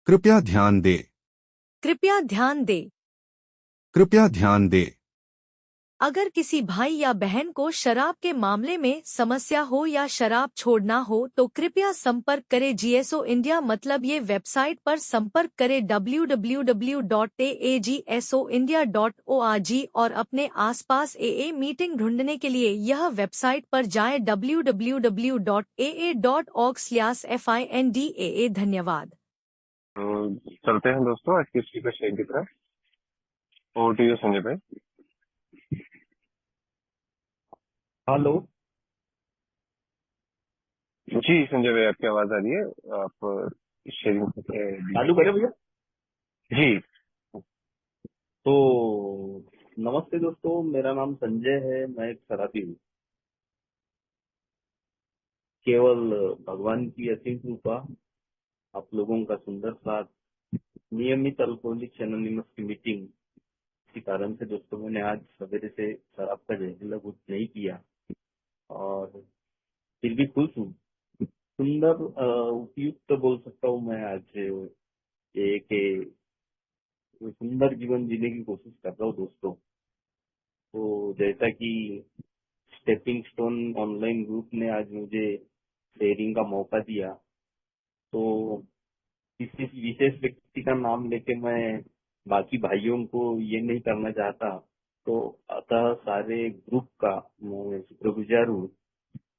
कृपया ध्यान दें। कृपया ध्यान दें। कृपया ध्यान दें। अगर किसी भाई या बहन को शराब के मामले में समस्या हो या शराब छोड़ना हो तो कृपया संपर्क करें जीएसओ इंडिया, मतलब ये वेबसाइट पर संपर्क करें www.agsoindia.org और अपने आसपास एए मीटिंग ढूंढने के लिए यह वेबसाइट पर जाएं www.aa.org/findaa। धन्यवाद। चलते हैं दोस्तों आज की स्पीकर शेयर की तरफ। ओवर टू यू संजय भाई। हेलो। जी संजय भाई, आपकी आवाज आ रही है। आप शेयरिंग चालू करें भैया? जी। तो नमस्ते दोस्तों, मेरा नाम संजय है। मैं एक शराबी हूँ। केवल भगवान की असीम कृपा, आप लोगों का सुंदर साथ, नियमित अल्कोहलिक एनोनिमस की मीटिंग, इसी कारण से दोस्तों मैंने आज सवेरे से शराब का जहरीला घूंट नहीं किया और फिर भी खुश हूँ। सुंदर उपयुक्त बोल सकता हूँ मैं आज एक सुंदर जीवन जीने की कोशिश कर रहा हूँ दोस्तों। तो जैसा कि स्टेपिंग स्टोन ऑनलाइन ग्रुप ने आज मुझे शेयरिंग का मौका दिया, तो किसी विशेष व्यक्ति का नाम लेके मैं बाकी भाइयों को ये नहीं करना चाहता। तो अतः सारे ग्रुप का मैं शुक्रगुजार हूँ,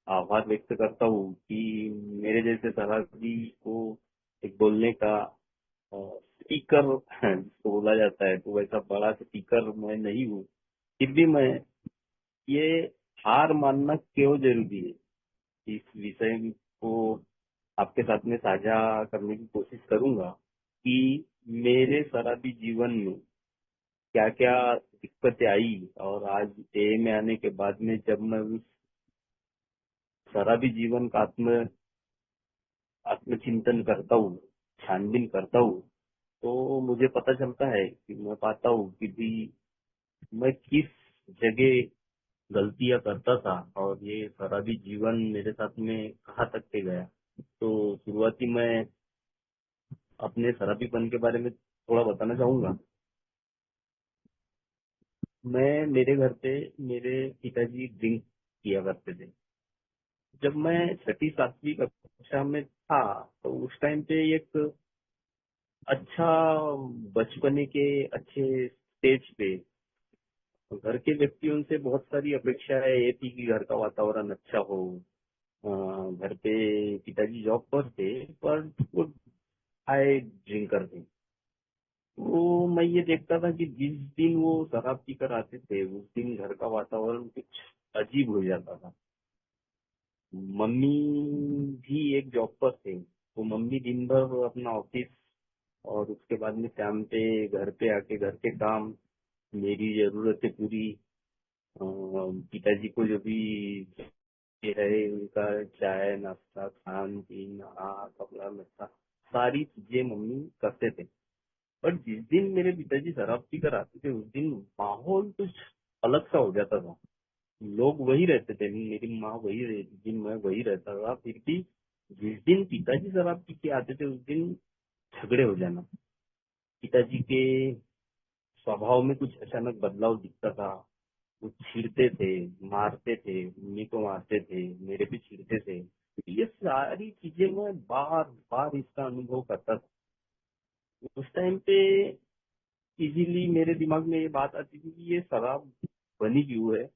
आभार व्यक्त करता हूँ कि मेरे जैसे शराबी को एक बोलने का स्पीकर जिसको बोला जाता है, तो वैसा बड़ा स्पीकर मैं नहीं हूँ। फिर भी मैं ये हार मानना क्यों जरूरी है, इस विषय को आपके साथ में साझा करने की कोशिश करूंगा कि मेरे शराबी जीवन में क्या क्या दिक्कतें आई और आज ए में आने के बाद में जब मैं उस शराबी जीवन का आत्मचिंतन करता हूँ, छानबीन करता हूँ, तो मुझे पता चलता है कि मैं पाता हूँ कि भी मैं किस जगह गलतियां करता था और ये शराबी जीवन मेरे साथ में कहाँ तक के गया। तो शुरुआती मैं अपने शराबीपन के बारे में थोड़ा बताना चाहूंगा। मैं मेरे घर पे मेरे पिताजी ड्रिंक किया करते थे। जब मैं छठी सातवीं कक्षा में था तो उस टाइम पे एक अच्छा बचपने के अच्छे स्टेज पे घर के व्यक्तियों से बहुत सारी अपेक्षाएं ये थी कि घर का वातावरण अच्छा हो। घर पे पिताजी जॉब पर थे, पर वो हाई ड्रिंकर थे। तो मैं ये देखता था कि जिस दिन वो शराब पीकर आते थे उस दिन घर का वातावरण कुछ अजीब हो जाता था। मम्मी भी एक जॉब पर थे, तो मम्मी दिन भर अपना ऑफिस और उसके बाद में शाम पे घर पे आके घर के काम, मेरी जरूरतें पूरी, पिताजी को जो भी है उनका चाय नाश्ता खान पीन कपड़ा लत्ता सारी चीजें मम्मी करते थे। पर जिस दिन मेरे पिताजी शराब पीकर आते थे उस दिन माहौल कुछ अलग सा हो जाता था। लोग वही रहते थे, मेरी माँ वही रहती थी, मैं वही रहता था, फिर भी जिस दिन पिताजी शराब पी के आते थे उस दिन झगड़े हो जाना। पिताजी के स्वभाव में कुछ अचानक बदलाव दिखता था। वो छीड़ते थे, मारते थे, मम्मी को मारते थे, मेरे भी छीड़ते थे। ये सारी चीजें मैं बार बार इसका अनुभव करता था। उस टाइम पे इजीली मेरे दिमाग में ये बात आती थी कि ये शराब बनी क्यों है,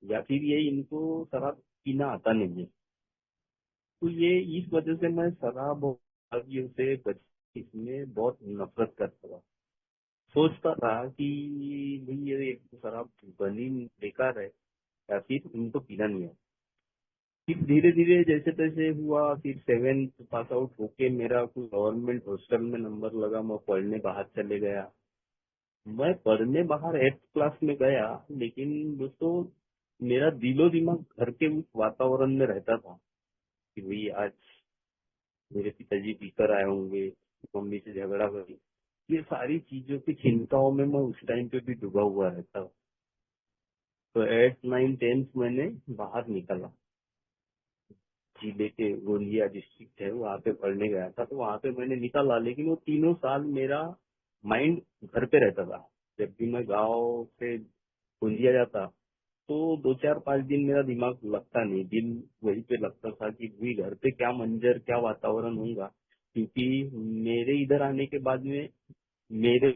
या फिर ये इनको शराब पीना आता नहीं है। तो ये इस वजह से मैं शराब और शराबियों से बच इसमें बहुत नफरत करता था। सोचता था कि भाई ये एक तो शराब बनी बेकार है या फिर इनको पीना नहीं है। फिर धीरे धीरे जैसे तैसे हुआ, फिर 7th पास आउट होके मेरा कोई गवर्नमेंट हॉस्टल में नंबर लगा, मैं पढ़ने बाहर चले गया। मैं पढ़ने बाहर 8th क्लास में गया, लेकिन दोस्तों मेरा दिलो दिमाग घर के उस वातावरण में रहता था कि भाई आज मेरे पिताजी पीकर आए होंगे, मम्मी से झगड़ा हुई। ये सारी चीजों की चिंताओं में मैं उस टाइम पे भी डूबा हुआ रहता। तो 8th 9th 10th मैंने बाहर निकला। जिले के गोंदिया डिस्ट्रिक्ट है वहाँ पे पढ़ने गया था, तो वहाँ पे मैंने निकाला, लेकिन वो तीनों साल मेरा माइंड घर पे रहता था। जब भी मैं गाँव से गोंदिया जाता तो 2 4 5 दिन मेरा दिमाग लगता नहीं, दिल वहीं पे लगता था कि भाई घर पे क्या मंजर क्या वातावरण होगा, क्योंकि मेरे इधर आने के बाद में मेरे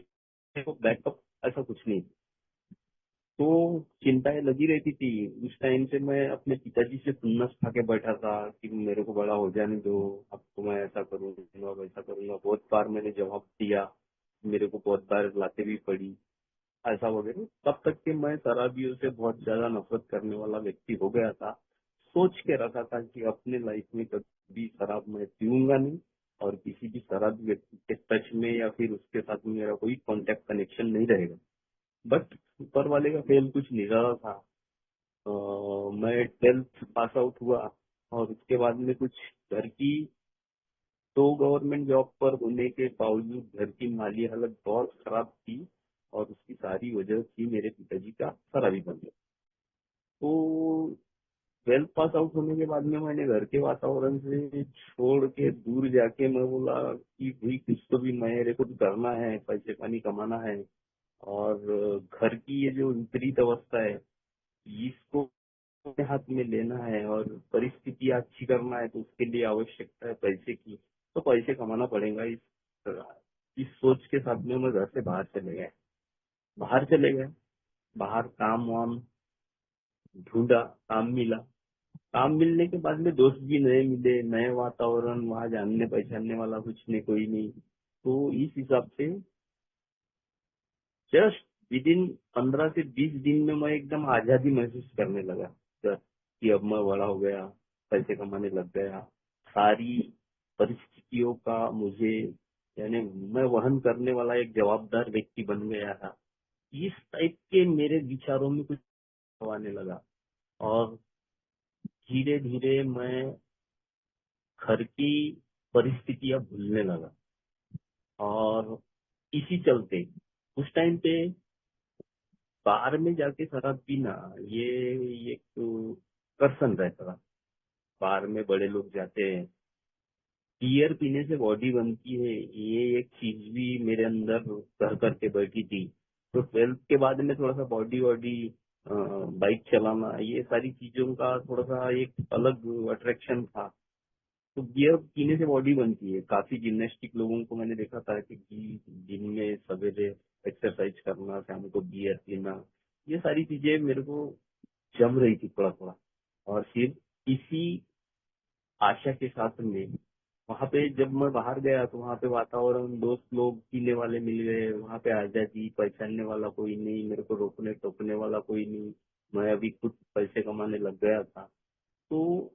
को बैकअप ऐसा कुछ नहीं। तो चिंताएं लगी रहती थी। उस टाइम से मैं अपने पिताजी से खुन्नस खा के बैठा था कि मेरे को बड़ा हो जाने दो, अब तो मैं ऐसा करूंगा वैसा करूंगा। बहुत बार मैंने जवाब दिया, मेरे को बहुत बार लाते भी पड़ी, ऐसा वगैरह। तब तक कि मैं शराबियों से बहुत ज्यादा नफरत करने वाला व्यक्ति हो गया था। सोच के रखा था कि अपने लाइफ में कभी शराब मैं पीऊंगा नहीं, और किसी भी शराबी व्यक्ति के टच में या फिर उसके साथ में मेरा कोई कांटेक्ट कनेक्शन नहीं रहेगा। बट ऊपर वाले का खेल कुछ निराला था। मैं 12th पास आउट हुआ, और उसके बाद में कुछ घर की, तो गवर्नमेंट जॉब पर होने के बावजूद घर की माली हालत बहुत खराब थी, और उसकी सारी वजह थी मेरे पिताजी का शराबी बनना। तो 12th पास आउट होने के बाद में मैंने घर के वातावरण से छोड़ के दूर जाके मैं बोला कि भाई कुछ तो भी मेरे को भी करना है, पैसे पानी कमाना है, और घर की ये जो विपरीत अवस्था है इसको अपने हाथ में लेना है, और परिस्थिति अच्छी करना है, तो उसके लिए आवश्यकता है पैसे की, तो पैसे कमाना पड़ेगा। इस सोच के साथ में मैं घर से बाहर चले गए। बाहर चले गए, बाहर काम वाम ढूंढा, काम मिला। काम मिलने के बाद में दोस्त भी नए मिले, नए वातावरण, वहां जानने पहचानने वाला कुछ नहीं, कोई नहीं। तो इस हिसाब से जस्ट विद इन 15 से 20 दिन में मैं एकदम आजादी महसूस करने लगा सर, कि अब मैं बड़ा हो गया, पैसे कमाने लग गया, सारी परिस्थितियों का मुझे, यानी मैं वहन करने वाला एक जवाबदार व्यक्ति बन गया था। इस टाइप के मेरे विचारों में कुछ आने लगा, और धीरे धीरे मैं घर की परिस्थितियां भूलने लगा। और इसी चलते उस टाइम पे बार में जाके शराब पीना, ये एक कर्सन रहता था। बार में बड़े लोग जाते हैं, बियर पीने से बॉडी बनती है, ये एक चीज भी मेरे अंदर घर करके बैठी थी। तो 12th के बाद में थोड़ा सा बॉडी वॉडी, बाइक चलाना, ये सारी चीजों का थोड़ा सा एक अलग अट्रैक्शन था। तो बियर पीने से बॉडी बनती है। काफी जिम्नास्टिक लोगों को मैंने देखा था कि दिन में सवेरे एक्सरसाइज करना, शाम को बियर पीना, ये सारी चीजें मेरे को जम रही थी थोड़ा थोड़ा। और फिर इसी आशा के साथ में वहां पे जब मैं बाहर गया तो वहां पे वातावरण, दोस्त लोग पीने वाले मिल गए, वहां पे आजादी, पहचानने वाला कोई नहीं, मेरे को रोकने टोकने वाला कोई नहीं। मैं अभी खुद पैसे कमाने लग गया था, तो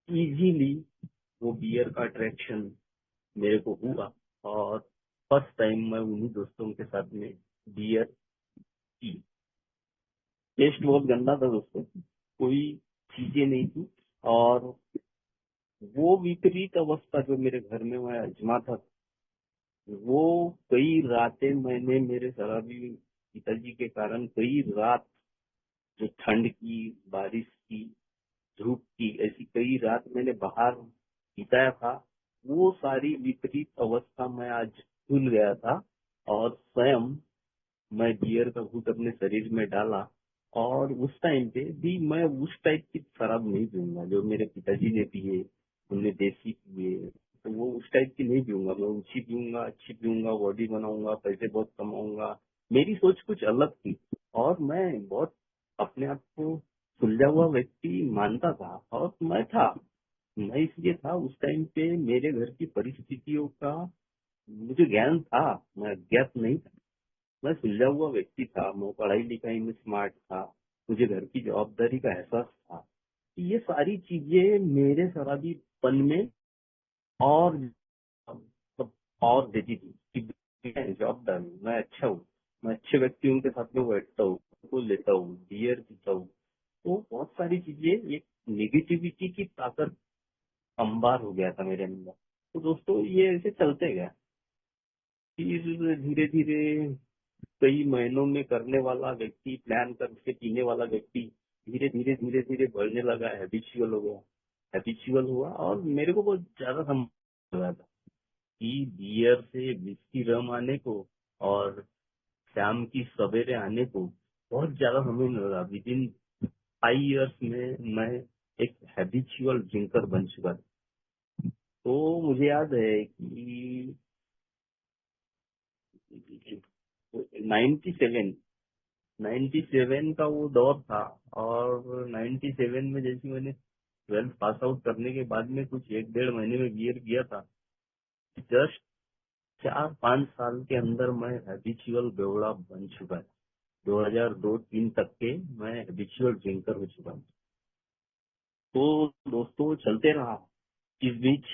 इजीली वो बियर का अट्रैक्शन मेरे को हुआ। और फर्स्ट टाइम मैं उन्हीं दोस्तों के साथ में बियर पी। टेस्ट बहुत गंदा था दोस्तों, कोई चीजें नहीं थी। और वो विपरीत अवस्था जो मेरे घर में मैं आजमा था, वो कई रातें मैंने मेरे शराबी पिताजी के कारण, कई रात जो ठंड की, बारिश की, धूप की, ऐसी कई रात मैंने बाहर बिताया था। वो सारी विपरीत अवस्था मैं आज भूल गया था, और स्वयं मैं बियर का घूंट अपने शरीर में डाला। और उस टाइम पे भी मैं उस टाइप की शराब नहीं पीऊंगा जो मेरे पिताजी ने पिए, उनने देसी पिए। तो वो उस टाइप की नहीं पीऊंगा, मैं ऊंची पीऊंगा, अच्छी पीऊंगा, बॉडी बनाऊंगा, पैसे बहुत कमाऊंगा। मेरी सोच कुछ अलग थी, और मैं बहुत अपने आप को सुलझा हुआ व्यक्ति मानता था, और मैं था। मैं इसलिए था, उस टाइम पे मेरे घर की परिस्थितियों का मुझे ज्ञान था, मैं अज्ञात नहीं था। मैं सुलझा हुआ व्यक्ति था, मैं पढ़ाई लिखाई में स्मार्ट था, मुझे घर की जवाबदारी का एहसास था। ये सारी चीजें मेरे शराबीपन में और मतलब और देती थी कि मैं जवाबदार हूँ, मैं अच्छा हूँ, मैं अच्छे व्यक्तियों के साथ में बैठता हूँ, को लेता हूँ, बियर पीता हूँ। तो बहुत सारी चीजें, एक नेगेटिविटी की ताकत अंबार हो गया था मेरे अंदर। तो दोस्तों ये ऐसे चलते गया। फिर धीरे धीरे कई महीनों में करने वाला व्यक्ति, प्लान करके पीने वाला व्यक्ति, धीरे धीरे धीरे धीरे बढ़ने लगा, हैबिचुअल हो गया। हैबिचुअल हुआ और मेरे को बहुत ज्यादा समझ लगा था कि बियर से विस्की रम आने को और शाम की सवेरे आने को बहुत ज्यादा समय लगा। विद इन 5 years में मैं एक हैबिचुअल ड्रिंकर बन चुका था। तो मुझे याद है कि 97 97 का वो दौर था। और 97 में जैसे मैंने 12th पास आउट करने के बाद में कुछ 1-1.5 महीने में बियर किया था। जस्ट 4-5 साल के अंदर मैं हैबिचुअल बेवड़ा बन चुका है। 2002-3 तक के मैं हैबिचुअल ड्रिंकर हो चुका हूँ। तो दोस्तों चलते रहा। इस बीच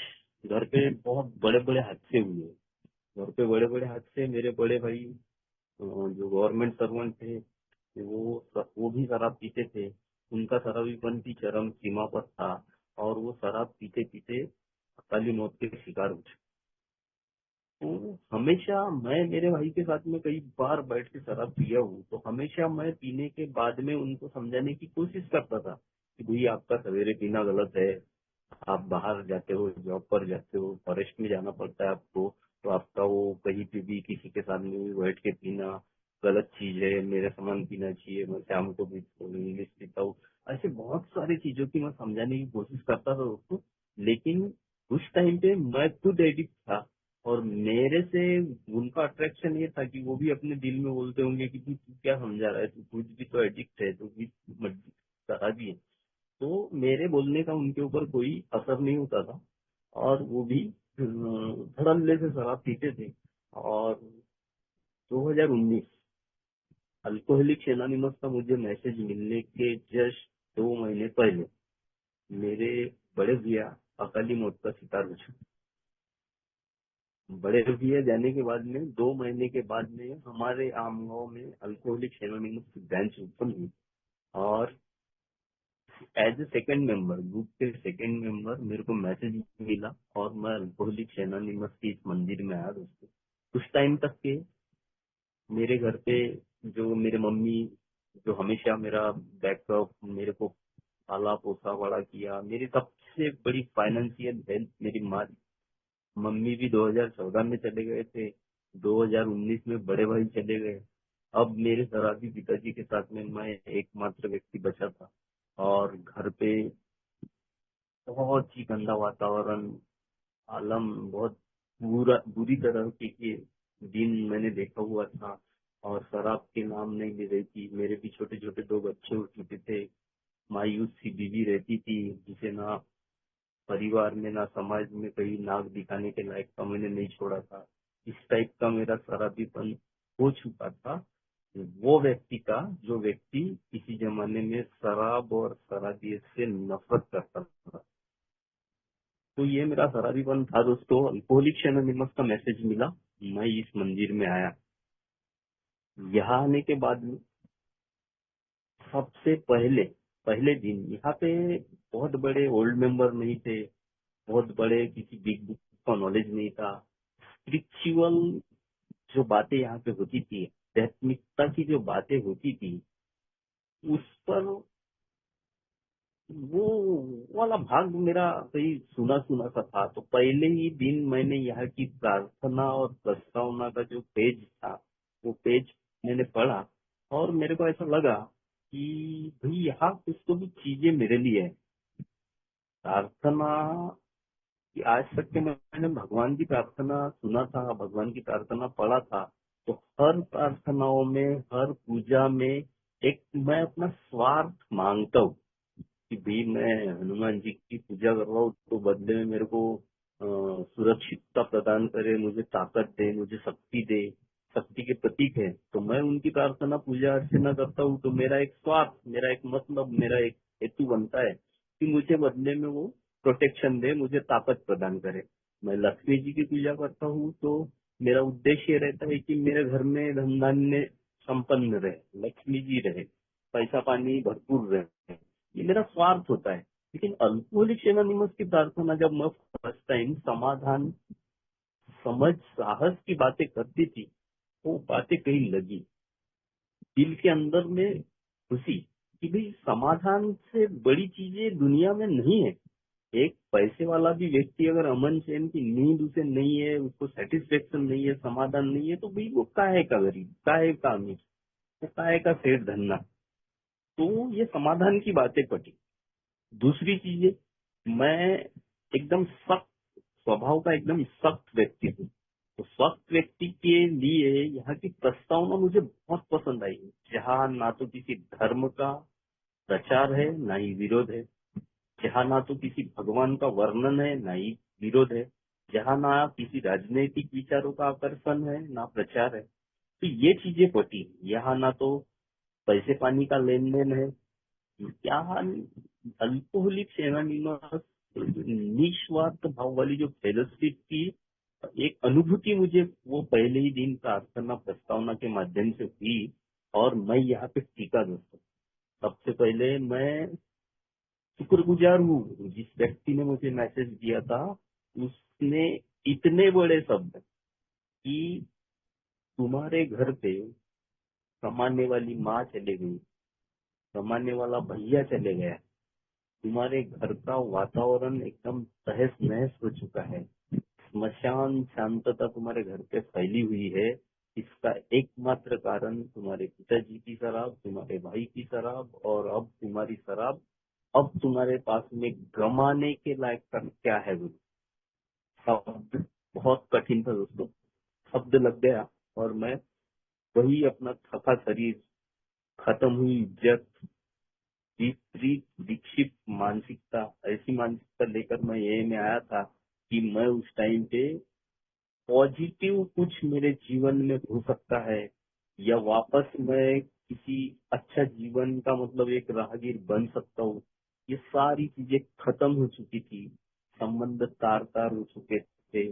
घर पे बहुत बड़े बड़े हादसे हुए। घर पे बड़े बड़े हादसे, मेरे बड़े भाई जो गवर्नमेंट सर्वेंट थे वो भी शराब पीते थे। उनका शराबीपन की चरम सीमा पर था और वो शराब पीते पीते अकाली मौत के शिकार हो चुके। तो हमेशा मैं मेरे भाई के साथ में कई बार बैठ के शराब पिया हूँ। तो हमेशा मैं पीने के बाद में उनको समझाने की कोशिश करता था कि भाई आपका सवेरे पीना गलत है। आप बाहर जाते हो, जॉब पर जाते हो, फॉरेस्ट में जाना पड़ता है आपको, तो आपका वो कहीं पे भी किसी के साथ में भी बैठ के पीना गलत चीज है। मेरे सामान पीना चाहिए, मैं शाम को भी इंग्लिश पीता हूँ। ऐसे बहुत सारी चीजों की मैं समझाने की कोशिश करता था दोस्तों। लेकिन उस टाइम पे मैं खुद एडिक्ट था और मेरे से उनका अट्रैक्शन ये था कि वो भी अपने दिल में बोलते होंगे कि तू तू क्या समझा रहा है, तू खुद भी तो एडिक्ट है, तू भी शराबी है। तो मेरे बोलने का उनके ऊपर कोई असर नहीं होता था और वो भी धड़ल्ले से शराब पीते थे। और 2019 अल्कोहलिक एनोनिमस का मुझे मैसेज मिलने के जस्ट 2 महीने पहले मेरे बड़े भैया अकाली मौत का शिकार हो चुके। बड़े भैया जाने के बाद में 2 महीने के बाद में हमारे आम गांव में अल्कोहलिक एनोनिमस की ब्रांच ओपन हुई। और as a second member, group के सेकंड मेंबर, मेरे को मैसेज मिला और मैं अल्कोहलिक एनोनिमस की इस मंदिर में आया दोस्तों। उस टाइम तक के मेरे घर पे जो मेरे मम्मी, जो हमेशा मेरा बैकअप, मेरे को पाला पोसा बड़ा किया, मेरी सबसे बड़ी फाइनेंशियल हेल्प मेरी माँ। मम्मी भी 2014 में चले गए थे, 2019 में बड़े भाई चले गए। अब मेरे शराबी पिताजी के साथ में मैं एकमात्र व्यक्ति बचा था। और घर पे बहुत ही गंदा वातावरण, आलम बहुत बुरी तरह के दिन मैंने देखा हुआ था। और शराब के नाम नहीं ले रही थी। मेरे भी छोटे छोटे 2 बच्चे हो चुके थे। मायूस सी बीवी रहती थी जिसे ना परिवार में ना समाज में कहीं नाक दिखाने के लायक का मैंने नहीं छोड़ा था। इस टाइप का मेरा शराबीपन हो चुका था। वो व्यक्ति का जो व्यक्ति किसी जमाने में शराब और शराबियत से नफरत करता था। तो ये मेरा शराबीपन था दोस्तों। अल्कोहलिक एनोनिमस का मैसेज मिला, मैं इस मंदिर में आया। यहाँ आने के बाद में सबसे पहले पहले दिन यहाँ पे बहुत बड़े ओल्ड मेंबर नहीं थे, बहुत बड़े किसी बिग बुक का नॉलेज नहीं था। स्पिरिचुअल जो बातें यहाँ पे होती थी, आध्यात्मिकता की जो बातें होती थी, उस पर वो वाला भाग मेरा कहीं सुना सुना सा था। तो पहले ही दिन मैंने यहाँ की प्रार्थना और प्रस्तावना का जो पेज था, वो पेज मैंने पढ़ा और मेरे को ऐसा लगा कि भाई यहाँ कुछ तो भी चीजें मेरे लिए है। प्रार्थना कि आज तक के मैंने भगवान की प्रार्थना सुना था, भगवान की प्रार्थना पढ़ा था। तो हर प्रार्थनाओं में, हर पूजा में एक मैं अपना स्वार्थ मांगता हूँ कि भाई मैं हनुमान जी की पूजा कर रहा हूँ तो बदले में मेरे को सुरक्षितता प्रदान करे, मुझे ताकत दे, मुझे शक्ति दे। शक्ति के प्रतीक है तो मैं उनकी प्रार्थना पूजा अर्चना करता हूँ। तो मेरा एक स्वार्थ, मेरा एक मतलब, मेरा एक हेतु बनता है कि मुझे बदले में वो प्रोटेक्शन दे, मुझे ताकत प्रदान करे। मैं लक्ष्मी जी की पूजा करता हूँ तो मेरा उद्देश्य ये रहता है कि मेरे घर में धन धान्य संपन्न रहे, लक्ष्मी जी रहे, पैसा पानी भरपूर रहे। ये मेरा स्वार्थ होता है। लेकिन अल्कोहलिक एनोनिमस की प्रार्थना जब मैं फर्स्ट टाइम समाधान, समझ, साहस की बातें करती थी, वो बातें कहीं लगी दिल के अंदर में खुशी कि भाई समाधान से बड़ी चीजें दुनिया में नहीं है। एक पैसे वाला भी व्यक्ति अगर अमन चैन की नींद उसे नहीं है, उसको सेटिस्फेक्शन नहीं है, समाधान नहीं है, तो भाई वो काहे का गरीब, काहे का अमीर, वो काहे का सेठ धन्ना। तो ये समाधान की बातें पटी। दूसरी चीज है, मैं एकदम सख्त स्वभाव का एकदम सख्त व्यक्ति हूँ। तो सख्त व्यक्ति के लिए यहाँ की प्रस्तावना मुझे बहुत पसंद आई, जहाँ ना तो किसी धर्म का प्रचार है ना ही विरोध है, जहाँ ना तो किसी भगवान का वर्णन है ना ही विरोध है, जहाँ ना किसी राजनीतिक विचारों का आकर्षण है ना प्रचार है। तो ये चीजें पटी। यहाँ ना तो पैसे पानी का लेन देन है, यहाँ अल्कोहलिक सेनानिमस निस्वार्थ भाव वाली जो फेलोशिप की एक अनुभूति मुझे वो पहले ही दिन प्रार्थना प्रस्तावना के माध्यम से हुई, और मैं यहाँ पे टीका दोस्तों। सबसे पहले मैं शुक्रगुजार हूँ जिस व्यक्ति ने मुझे मैसेज दिया था, उसने इतने बड़े शब्द कि तुम्हारे घर पे कमाने वाली माँ चले गई, कमाने वाला भैया चले गया, तुम्हारे घर का वातावरण एकदम तहस नहस हो चुका है, स्मशान शांतता तुम्हारे घर पे फैली हुई है, इसका एकमात्र कारण तुम्हारे पिताजी की शराब, तुम्हारे भाई की शराब, और अब तुम्हारी शराब। अब तुम्हारे पास में गमाने के लायक का क्या है गुरु। शब्द बहुत कठिन था दोस्तों, शब्द लग गया, और मैं वही अपना थका शरीर, खत्म हुई इज्जत, विपरीत विक्षिप्त मानसिकता, ऐसी मानसिकता लेकर मैं ये में आया था कि मैं उस टाइम पे पॉजिटिव कुछ मेरे जीवन में हो सकता है, या वापस मैं किसी अच्छा जीवन का मतलब एक राहगीर बन सकता हूँ। ये सारी चीजें खत्म हो चुकी थी, संबंध तार तार हो चुके थे,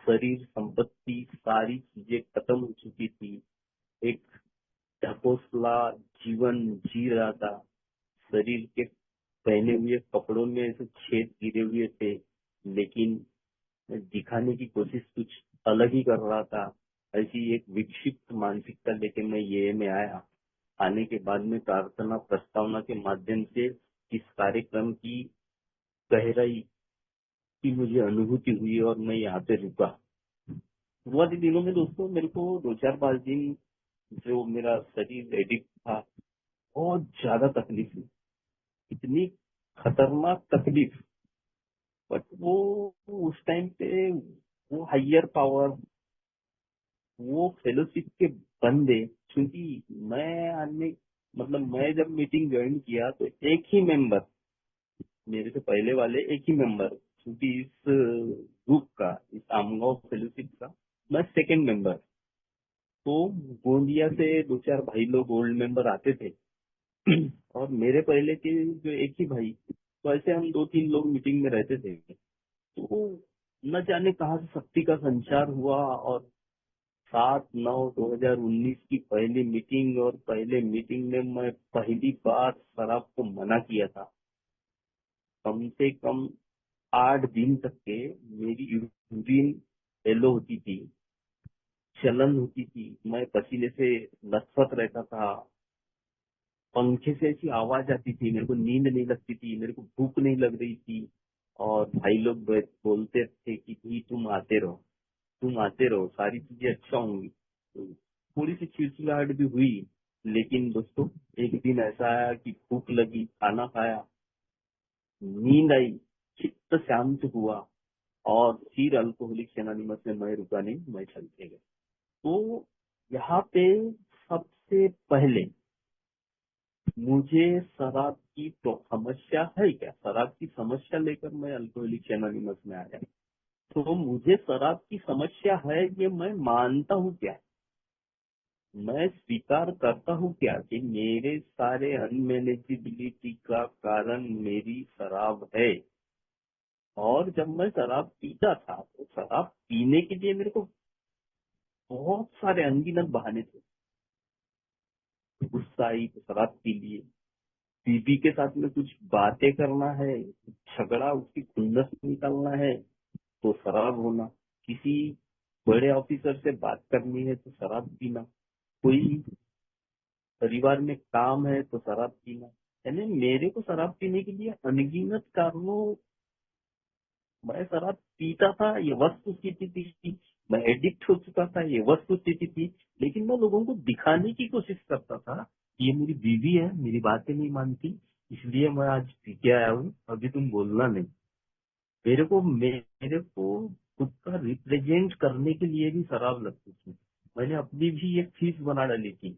शरीर संपत्ति सारी चीजें खत्म हो चुकी थी। एक ढकोसला जीवन जी रहा था, शरीर के पहने हुए कपड़ों में ऐसे छेद गिरे हुए थे, लेकिन दिखाने की कोशिश कुछ अलग ही कर रहा था। ऐसी एक विक्षिप्त मानसिकता लेके मैं ये में आया। आने के बाद में प्रार्थना प्रस्तावना के माध्यम से इस कार्यक्रम की गहराई की मुझे अनुभूति हुई, और मैं यहाँ पे रुका। शुरुआती दिनों में दोस्तों मेरे को 2-4-5 दिन जो मेरा शरीर एडिक्ट था, बहुत ज्यादा तकलीफ हुई, इतनी खतरनाक तकलीफ। बट वो उस टाइम पे वो हायर पावर, वो फेलोशिप के बंदे, क्योंकि मैं आने मतलब मैं जब मीटिंग ज्वाइन किया तो एक ही मेंबर, मेरे से पहले वाले एक ही मेंबर, क्योंकि इस ग्रुप का, इस आमगांव फेलोशिप का मैं सेकंड मेंबर। तो गोंदिया से 2-4 भाई लोग ओल्ड मेंबर आते थे और मेरे पहले के जो एक ही भाई, तो ऐसे हम 2-3 लोग मीटिंग में रहते थे। तो न जाने कहाँ से शक्ति का संचार हुआ, और 7/9/2019 की पहली मीटिंग, और पहले मीटिंग में मैं पहली बार शराब को मना किया था। कम से कम 8 दिन तक के मेरी यूरिन येलो होती थी, जलन होती थी, मैं पसीने से लथपथ रहता था, पंखे से ऐसी आवाज आती थी, मेरे को नींद नहीं लगती थी, मेरे को भूख नहीं लग रही थी। और भाई लोग बोलते थे कि भाई तुम आते रहो, तुम आते रहो, सारी चीजें अच्छा होंगी। तो थोड़ी सी चिड़चिड़ाहट भी हुई, लेकिन दोस्तों एक दिन ऐसा आया कि भूख लगी, खाना खाया, नींद आई, चित्त शांत हुआ, और फिर अल्कोहलिक एनोनिमस में मैं रुका नहीं, मैं चलते गए। तो यहाँ पे सबसे पहले मुझे शराब की तो समस्या है क्या, शराब की समस्या लेकर मैं अल्कोहलिक एनोनिमस में आया। तो मुझे शराब की समस्या है ये मैं मानता हूँ क्या, मैं स्वीकार करता हूँ क्या कि मेरे सारे अनमैनेजेबिलिटी का कारण मेरी शराब है। और जब मैं शराब पीता था तो शराब पीने के लिए मेरे को बहुत सारे अनगिनत बहाने थे। गुस्सा आई तो शराब पी लिए, बीबी के साथ में कुछ बातें करना है, झगड़ा उसकी खुंदस निकालना है तो शराब होना, किसी बड़े ऑफिसर से बात करनी है तो शराब पीना, कोई परिवार में काम है तो शराब पीना। यानी मेरे को शराब पीने के लिए अनगिनत कारणों मैं शराब पीता था, ये वस्तुस्थिति थी। मैं एडिक्ट हो चुका था, ये वस्तुस्थिति थी। लेकिन मैं लोगों को दिखाने की कोशिश करता था कि ये मेरी बीवी है, मेरी बातें नहीं मानती, इसलिए मैं आज पी के आया हूँ, अभी तुम बोलना नहीं। मेरे को खुद का रिप्रेजेंट करने के लिए भी शराब लगती थी। मैंने अपनी भी एक फीस बना डाली थी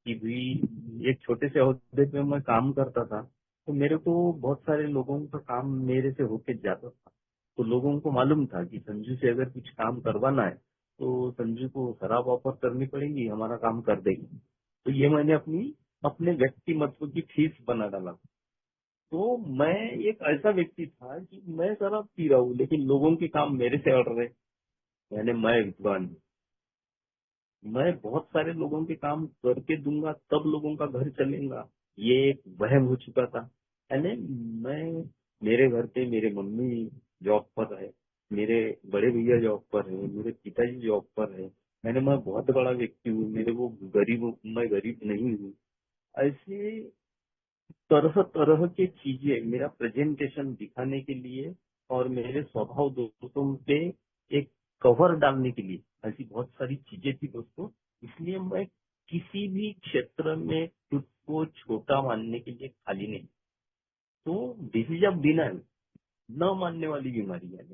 कि भाई एक छोटे से ओहदे पे मैं काम करता था, तो मेरे को बहुत सारे लोगों का काम मेरे से होके जाता था। तो लोगों को मालूम था कि संजू से अगर कुछ काम करवाना है तो संजू को शराब ऑफर करनी पड़ेगी, हमारा काम कर देगी। तो ये मैंने अपने व्यक्तिमत्व की फीस बना डाला। तो मैं एक ऐसा व्यक्ति था कि मैं शराब पी रहा हूँ लेकिन लोगों के काम मेरे से अड़ रहे। मैं विद्वान हूँ। मैं बहुत सारे लोगों के काम करके दूंगा तब लोगों का घर चलेगा, ये एक वहम हो चुका था। यानी मैं मेरे घर पे मेरे मम्मी जॉब पर है, मेरे बड़े भैया जॉब पर है, मेरे पिताजी जॉब पर है। मैं बहुत बड़ा व्यक्ति हूँ, मेरे को मैं गरीब नहीं हूँ। ऐसे तरह तरह की चीजें मेरा प्रेजेंटेशन दिखाने के लिए और मेरे स्वभाव दोस्तों पे एक कवर डालने के लिए ऐसी बहुत सारी चीजें थी दोस्तों। इसलिए मैं किसी भी क्षेत्र में खुद को छोटा मानने के लिए खाली नहीं। तो दिस इज अ बिनर न मानने वाली बीमारी है।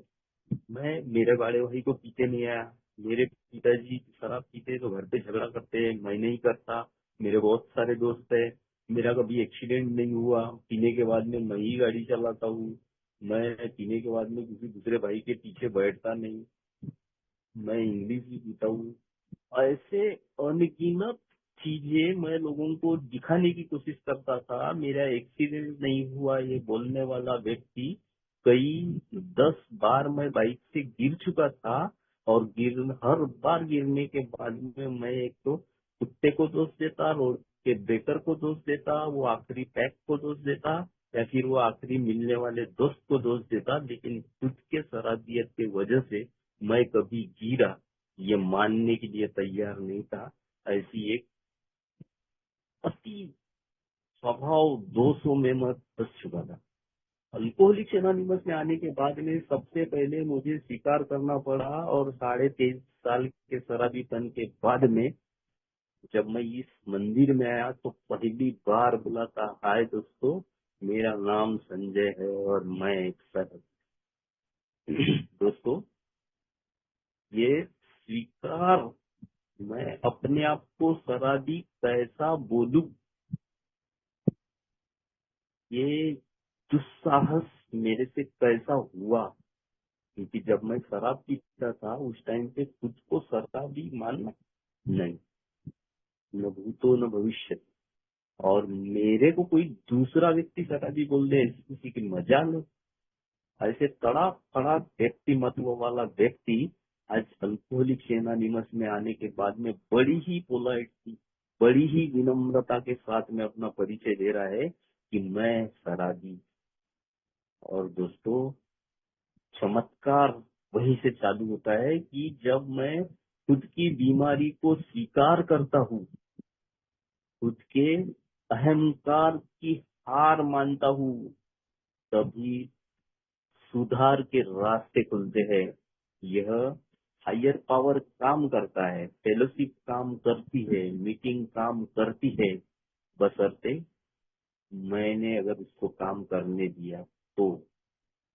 मैं मेरे बड़े भाई को पीते नहीं आया। मेरे पिताजी शराब पीते तो घर पे झगड़ा करते, मैं नहीं करता। मेरे बहुत सारे दोस्त है, मेरा कभी एक्सीडेंट नहीं हुआ। पीने के बाद में मैं ही गाड़ी चलाता हूँ। मैं पीने के बाद में किसी दूसरे भाई के पीछे बैठता नहीं। मैं इंग्लिश भी पीता हूँ। ऐसे अनगिनत चीजें मैं लोगों को दिखाने की कोशिश करता था। मेरा एक्सीडेंट नहीं हुआ ये बोलने वाला व्यक्ति कई 10 बार मैं बाइक से गिर चुका था। और हर बार गिरने के बाद में मैं एक तो कुत्ते को दोष देता, रोड के ब्रेकर को दोष देता, वो आखिरी पैक को दोष देता, या फिर वो आखिरी मिलने वाले दोस्त को दोष देता। लेकिन खुद के शराबियत की वजह से मैं कभी गिरा ये मानने के लिए तैयार नहीं था। ऐसी एक अति स्वभाव दोषों में मैं फंस चुका था। अल्कोहलिक एनोनिमस में आने के बाद में सबसे पहले मुझे स्वीकार करना पड़ा, और 23.5 साल के शराबीपन के बाद में जब मैं इस मंदिर में आया तो पहली बार बोला था, हाय दोस्तों, मेरा नाम संजय है और मैं एक शराबी। दोस्तों, ये स्वीकार, मैं अपने आप को शराबी कैसा बोलूं, ये दुस्साहस मेरे से कैसा हुआ। क्योंकि जब मैं शराब पीता था उस टाइम पे खुद को शराबी मानना नहीं, न भूतो न भविष्य। और मेरे को कोई दूसरा व्यक्ति शराबी बोल दे, ऐसी किसी की मजाल हो। ऐसे तड़ा फड़ा व्यक्तिमत्व वाला व्यक्ति आज अल्कोहलिक एनोनिमस में आने के बाद में बड़ी ही पोलाइट, बड़ी ही विनम्रता के साथ में अपना परिचय दे रहा है कि मैं शराबी। और दोस्तों, चमत्कार वहीं से चालू होता है कि जब मैं खुद की बीमारी को स्वीकार करता हूँ, खुद के अहंकार की हार मानता हूँ, तभी सुधार के रास्ते खुलते हैं। यह हायर पावर काम करता है, फेलोशिप काम करती है, मीटिंग काम करती है, बशर्ते मैंने अगर उसको काम करने दिया तो।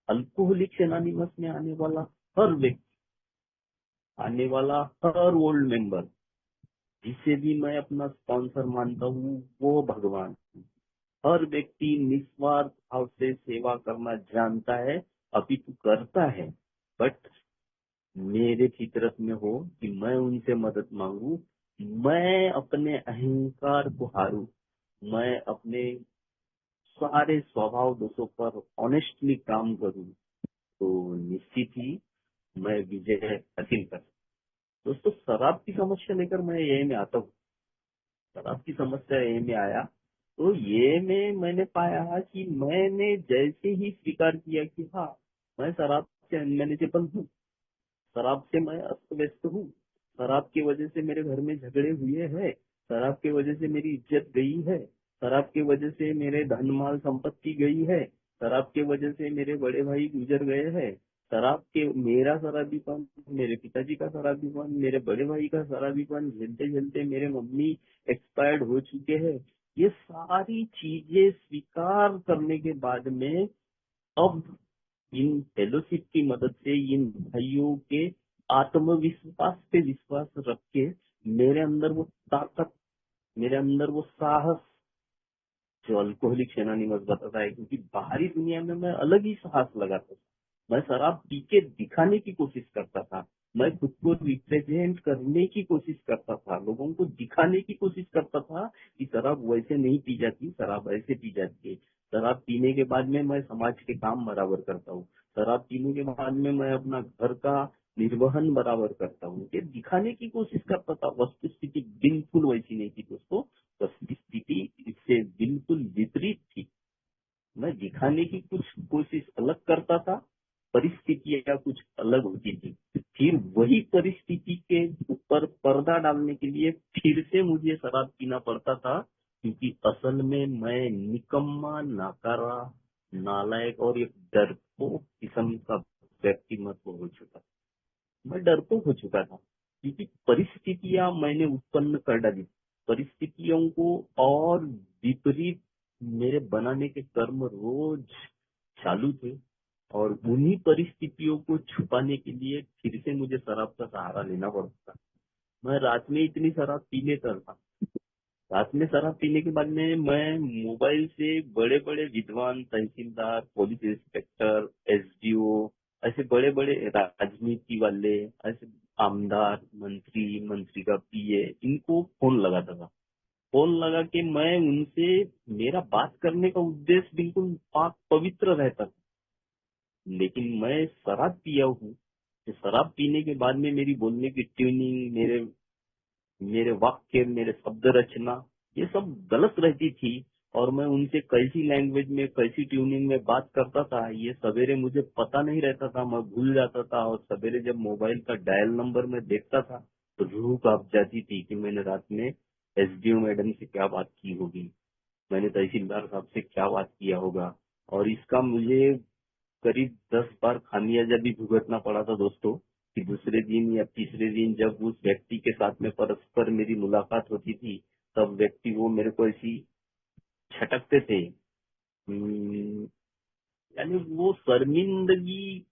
अल्कोहलिक एनोनिमस में आने वाला हर व्यक्ति, आने वाला हर ओल्ड मेंबर, जिसे भी मैं अपना स्पॉन्सर मानता हूँ, वो भगवान। हर व्यक्ति निस्वार्थ भाव से सेवा करना जानता है, अभी तो करता है, बट मेरे फितरत में हो कि मैं उनसे मदद मांगू, मैं अपने अहंकार को हारूं, मैं अपने सारे स्वभाव दोषों पर ऑनेस्टली काम करूं, तो निश्चित ही मैं विजय हासिल कर। दोस्तों, शराब की समस्या लेकर मैं ये में आता हूँ। शराब की समस्या ये में आया तो ये में मैंने पाया कि मैंने जैसे ही स्वीकार किया कि हाँ, मैं शराब से अनमैनेजेबल हूँ, शराब से मैं अस्त व्यस्त हूँ, शराब की वजह से मेरे घर में झगड़े हुए हैं, शराब की वजह से मेरी इज्जत गई है, शराब की वजह से मेरे धन माल संपत्ति गई है, शराब की वजह से मेरे बड़े भाई गुजर गए हैं, शराब के मेरा शराबीपन, मेरे पिताजी का शराबीपन, मेरे बड़े भाई का शराबीपन, झेलते झेलते मेरे मम्मी एक्सपायर्ड हो चुके हैं। ये सारी चीजें स्वीकार करने के बाद में अब इन फेलोशिप की मदद से इन भाइयों के आत्मविश्वास पे विश्वास रख के मेरे अंदर वो ताकत, मेरे अंदर वो साहस जो अल्कोहलिक एनोनिमस बताता है, क्योंकि बाहरी दुनिया में मैं अलग ही साहस लगाता था। मैं शराब पी के दिखाने की कोशिश करता था, मैं खुद को रिप्रेजेंट करने की कोशिश करता था, लोगों को दिखाने की कोशिश करता था कि शराब वैसे नहीं पी जाती, शराब ऐसे पी जाती है। शराब पीने के बाद में मैं समाज के काम बराबर करता हूँ। शराब पीने के बाद में मैं अपना घर का निर्वहन बराबर करता हूँ। ये दिखाने की कोशिश करता था। वस्तु स्थिति बिल्कुल वैसी नहीं थी दोस्तों। वस्तु स्थिति इससे बिल्कुल विपरीत थी। मैं दिखाने की कुछ कोशिश अलग करता था, परिस्थितियां कुछ अलग होती थी। फिर वही परिस्थिति के ऊपर पर्दा डालने के लिए फिर से मुझे शराब पीना पड़ता था, क्योंकि असल में मैं निकम्मा, नाकारा, नालायक और एक डरपोक किस्म का व्यक्तिमत्व हो चुका था। मैं डरपोक हो चुका था, क्योंकि परिस्थितियां मैंने उत्पन्न कर डाली। परिस्थितियों को और विपरीत मेरे बनाने के कर्म रोज चालू थे, और उन्हीं परिस्थितियों को छुपाने के लिए फिर से मुझे शराब का सहारा लेना पड़ता था। मैं रात में इतनी शराब पी लेता था। रात में शराब पीने के बाद में मैं मोबाइल से बड़े बड़े विद्वान, तहसीलदार, पुलिस इंस्पेक्टर, एसडीओ, ऐसे बड़े बड़े राजनीति वाले, ऐसे आमदार, मंत्री, मंत्री का पीए, इनको फोन लगाता था। फोन लगा के मैं उनसे, मेरा बात करने का उद्देश्य बिल्कुल पाक पवित्र रहता था, लेकिन मैं शराब पिया हूँ। तो शराब पीने के बाद में मेरी बोलने की ट्यूनिंग, मेरे मेरे वाक्य, मेरे शब्द रचना, ये सब गलत रहती थी। और मैं उनसे कैसी लैंग्वेज में, कैसी ट्यूनिंग में बात करता था, ये सवेरे मुझे पता नहीं रहता था, मैं भूल जाता था। और सवेरे जब मोबाइल का डायल नंबर में देखता था तो रूह कांप जाती थी कि मैंने रात में एसडीओ मैडम से क्या बात की होगी, मैंने तहसीलदार साहब से क्या बात किया होगा। और इसका मुझे करीब 10 बार खामियाजा भी भुगतना पड़ा था दोस्तों, कि दूसरे दिन या तीसरे दिन जब उस व्यक्ति के साथ में परस्पर मेरी मुलाकात होती थी, तब व्यक्ति वो मेरे को ऐसी छटकते थे। यानी वो शर्मिंदगी,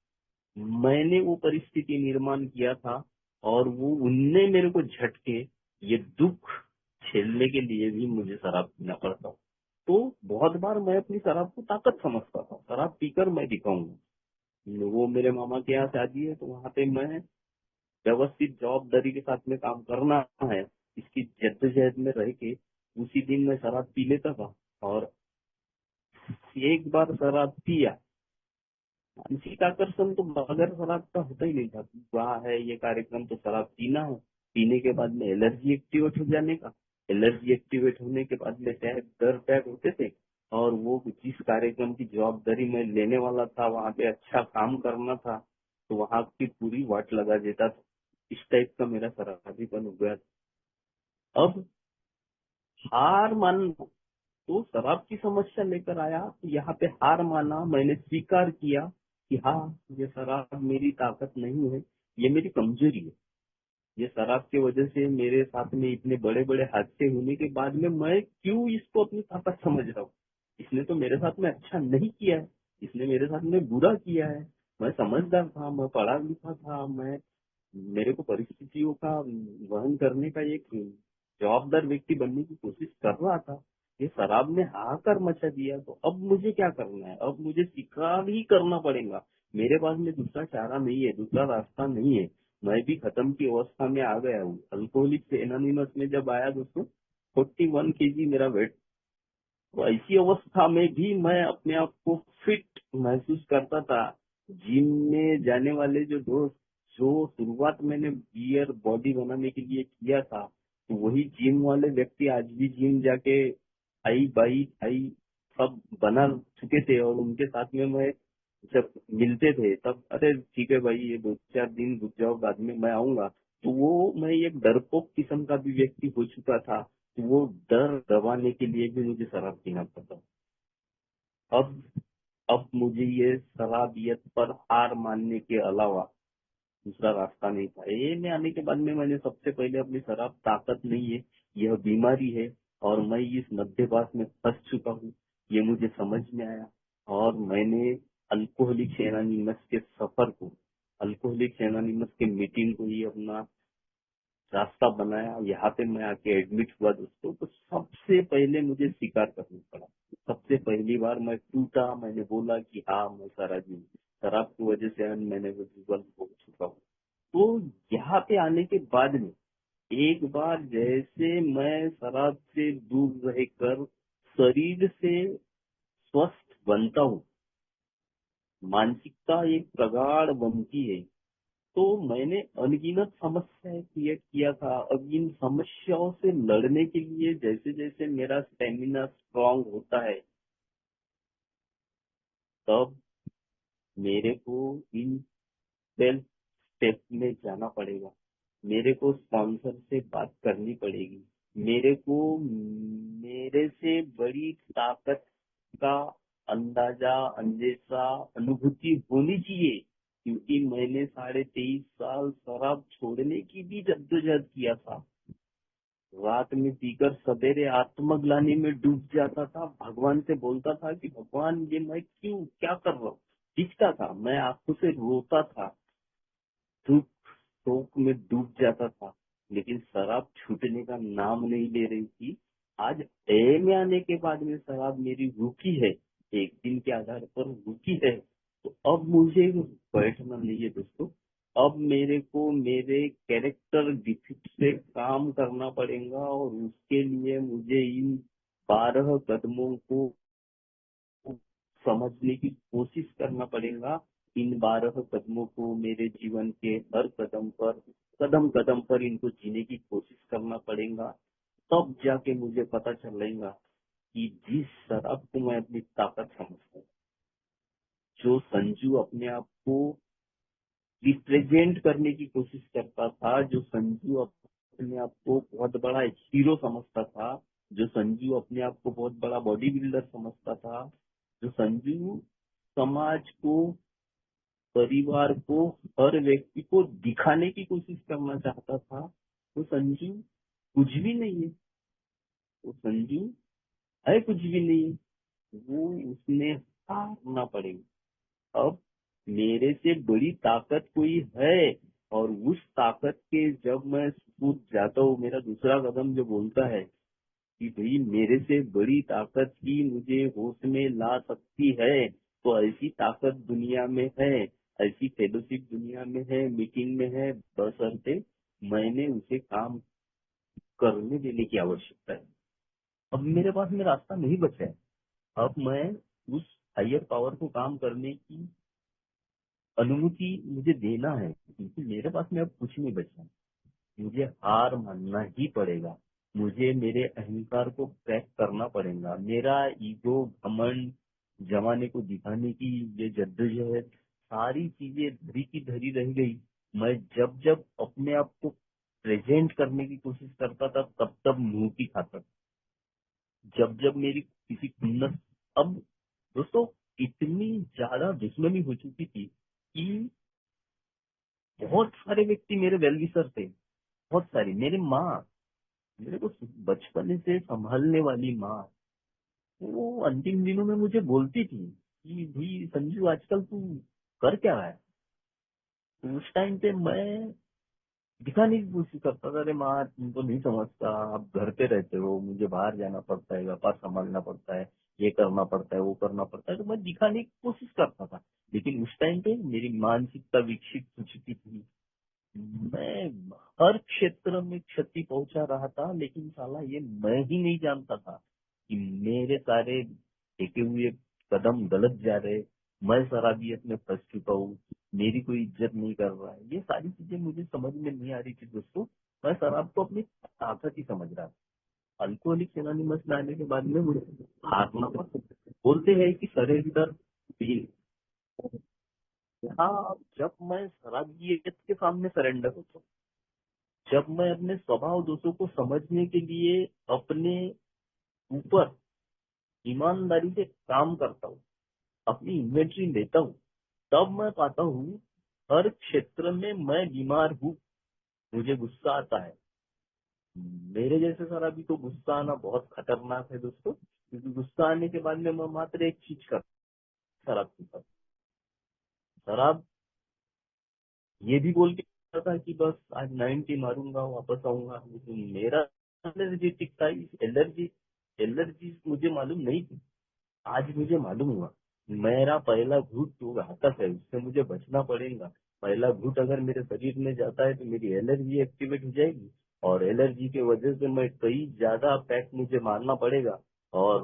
मैंने वो परिस्थिति निर्माण किया था, और वो उनने मेरे को झटके, ये दुख झेलने के लिए भी मुझे शराब पीना पड़ता। तो बहुत बार मैं अपनी शराब को ताकत समझता था, शराब पीकर मैं दिखाऊंगा। वो मेरे मामा के यहाँ शादी है, तो वहाँ पे मैं व्यवस्थित जवाबदारी के साथ में काम करना है, इसकी जद्दोजहद में रह के उसी दिन मैं शराब पी लेता था। और एक बार शराब पिया, मानसिक आकर्षण तो बगैर शराब का होता ही नहीं था। वहाँ है ये कार्यक्रम, तो शराब पीना है। पीने के बाद में एलर्जी एक्टिवेट हो जाने का, एलर्जी एक्टिवेट होने के बाद में शायद डर टैग होते थे। और वो जिस कार्यक्रम की जवाबदारी मैं लेने वाला था, वहाँ पे अच्छा काम करना था, तो वहाँ की पूरी वाट लगा देता था। इस टाइप का मेरा शराबीपन हो गया था। अब हार मान, तो शराब की समस्या लेकर आया, तो यहाँ पे हार माना, मैंने स्वीकार किया कि हाँ, ये शराब मेरी ताकत नहीं है, ये मेरी कमजोरी है। ये शराब की वजह से मेरे साथ में इतने बड़े बड़े हादसे होने के बाद में मैं क्यों इसको अपनी ताकत समझ रहा हूँ। इसने तो मेरे साथ में अच्छा नहीं किया है, इसने मेरे साथ में बुरा किया है। मैं समझदार था, मैं पढ़ा लिखा था, मैं, मेरे को परिस्थितियों का वहन करने का एक जवाबदार व्यक्ति बनने की कोशिश कर रहा था। ये शराब ने हाहाकार मचा दिया, तो अब मुझे क्या करना है, अब मुझे स्वीकार ही करना पड़ेगा। मेरे पास में दूसरा चारा नहीं है, दूसरा रास्ता नहीं है। मैं भी खत्म की अवस्था में आ गया हूँ। अल्कोहलिक एनोनिमस में जब आया दोस्तों, 41 केजी मेरा वेट। तो ऐसी अवस्था में भी मैं अपने आप को फिट महसूस करता था। जिम में जाने वाले जो दोस्त, जो शुरुआत मैंने बियर बॉडी बनाने के लिए किया था, तो वही जिम वाले व्यक्ति आज भी जिम जाके आई बाई आई सब बना चुके थे। और उनके साथ में मैं जब मिलते थे तब, अरे ठीक है भाई, ये 2-4 दिन रुक जाओ, बाद में मैं आऊंगा। तो वो, मैं एक डरपोक किस्म का भी व्यक्ति हो चुका था। तो वो डर दबाने के लिए भी मुझे शराब पीना पड़ता। अब अब मुझे ये शराबियत पर हार मानने के अलावा दूसरा रास्ता नहीं था। ये में आने के बाद में मैंने सबसे पहले अपनी शराब ताकत नहीं है, यह बीमारी है और मैं इस मध्यपास में फंस चुका हूँ, ये मुझे समझ में आया। और मैंने अल्कोहलिक एनोनिमस के सफर को, अल्कोहलिक एनोनिमस के मीटिंग को ही अपना रास्ता बनाया। यहाँ पे मैं आके एडमिट हुआ दोस्तों, तो सबसे पहले मुझे स्वीकार करना पड़ा। सबसे पहली बार मैं टूटा, मैंने बोला कि हाँ मैं शराबी हूँ, शराब की वजह से मैंने वो जीवन खो चुका हूँ। तो यहाँ पे आने के बाद में एक बार जैसे मैं शराब से दूर रहकर शरीर से स्वस्थ बनता हूँ, मानसिकता एक प्रगाढ़ बनती है, तो मैंने अनगिनत समस्याएं क्रिएट किया था। अब इन समस्याओं से लड़ने के लिए जैसे जैसे मेरा स्टेमिना स्ट्रांग होता है, तब मेरे को इन सेल्फ स्टेप में जाना पड़ेगा। मेरे को स्पॉन्सर से बात करनी पड़ेगी। मेरे को मेरे से बड़ी ताकत का अंदाजा, अंदेशा, अनुभूति होनी चाहिए, क्योंकि मैंने 23.5 साल शराब छोड़ने की भी जद्दोजहद किया था। रात में पीकर सवेरे आत्मग्लानि में डूब जाता था, भगवान से बोलता था कि भगवान ये मैं क्यों, क्या कर रहा हूँ। दिखता था, मैं आंखों से रोता था, दुख शोक में डूब जाता था, लेकिन शराब छूटने का नाम नहीं ले रही थी। आज ए में आने के बाद में शराब मेरी रुकी है, एक दिन के आधार पर रुकी है। तो अब मुझे बैठना नहीं है दोस्तों, अब मेरे को मेरे कैरेक्टर डिफिट से काम करना पड़ेगा, और उसके लिए मुझे इन 12 कदमों को समझने की कोशिश करना पड़ेगा। इन 12 कदमों को मेरे जीवन के हर कदम पर, कदम कदम पर इनको जीने की कोशिश करना पड़ेगा। तब जाके मुझे पता चलेगा कि जिस शराब को मैं अपनी ताकत समझता हूँ, जो संजू अपने आप को रिप्रेजेंट करने की कोशिश करता था, जो संजू अपने आप को बहुत बड़ा हीरो समझता था, जो संजू अपने आप को बहुत बड़ा बॉडी बिल्डर समझता था, जो संजू समाज को, परिवार को, हर व्यक्ति को दिखाने की कोशिश करना चाहता था, वो संजू कुछ भी नहीं है। वो संजू है कुछ भी नहीं है। वो उसने हारना पड़ेगा। अब मेरे से बड़ी ताकत कोई है, और उस ताकत के जब मैं कूद जाता हूँ, मेरा दूसरा कदम जो बोलता है कि भाई मेरे से बड़ी ताकत ही मुझे होश में ला सकती है, तो ऐसी ताकत दुनिया में है, ऐसी फेलोशिप दुनिया में है, मीटिंग में है, बशर्ते मैंने उसे काम करने देने की आवश्यकता है। अब मेरे पास में रास्ता नहीं बचा है। अब मैं उस हायर पावर को काम करने की अनुमति मुझे देना है, क्योंकि मेरे पास में अब कुछ नहीं बचा। मुझे हार मानना ही पड़ेगा। मुझे मेरे अहंकार को क्रैक करना पड़ेगा। मेरा ईगो, घमंड, जमाने को दिखाने की ये जद्दोजहद, सारी चीजें धरी की धरी रह गई। मैं जब जब अपने आप को प्रेजेंट करने की कोशिश करता था, तब तब मुंह की खाता था। जब जब मेरी किसी खुन्नस, अब दोस्तों इतनी ज्यादा दुश्मनी हो चुकी थी कि बहुत सारे व्यक्ति मेरे वेल विशर थे। बहुत सारी, मेरी माँ, मेरे को बचपन से संभालने वाली माँ, वो अंतिम दिनों में मुझे बोलती थी कि भाई संजू आजकल तू कर क्या रहा है। तो उस टाइम पे मैं दिखाने की कोशिश करता था, अरे माँ तुम तो नहीं समझता, आप घर पे रहते हो, मुझे बाहर जाना पड़ता है, व्यापार संभालना पड़ता है, ये करना पड़ता है, वो करना पड़ता है। तो मैं दिखाने की कोशिश करता था, लेकिन उस टाइम पे मेरी मानसिकता विकसित हो चुकी थी। मैं हर क्षेत्र में क्षति पहुंचा रहा था, लेकिन साला ये मैं ही नहीं जानता था कि मेरे सारे टेके हुए कदम गलत जा रहे। मैं शराबियत में फंस चुका हूँ, मेरी कोई इज्जत नहीं कर रहा है। ये सारी चीजें मुझे समझ में नहीं आ रही थी दोस्तों। मैं शराब को अपनी ताकत ही समझ रहा था। अल्कोहलिक एनोनिमस में आने के बाद में मुझे हारना पड़ा। बोलते हैं कि सरेंडर पीन। हाँ, जब मैं शराबियत के सामने सरेंडर होता हूँ, जब मैं अपने स्वभाव दोषों को समझने के लिए अपने ऊपर ईमानदारी से काम करता हूँ, अपनी इन्वेंट्री लेता हूँ, तब मैं पाता हूँ हर क्षेत्र में मैं बीमार हूँ। मुझे गुस्सा आता है। मेरे जैसे शराबी को गुस्सा आना बहुत खतरनाक है दोस्तों, क्योंकि गुस्सा आने के बाद में मैं मात्र एक चीज कर शराब पीता हूँ। शराब ये भी बोल के था कि बस आज 90 मारूंगा वापस आऊंगा, लेकिन मेरा एलर्जेटिक था। इस एलर्जी मुझे मालूम नहीं थी, आज मुझे मालूम हुआ। मेरा पहला घूंट जो घातक है उससे मुझे बचना पड़ेगा। पहला घूंट अगर मेरे शरीर में जाता है तो मेरी एलर्जी एक्टिवेट हो जाएगी, और एलर्जी के वजह से मैं कई ज्यादा पैक मुझे मारना पड़ेगा। और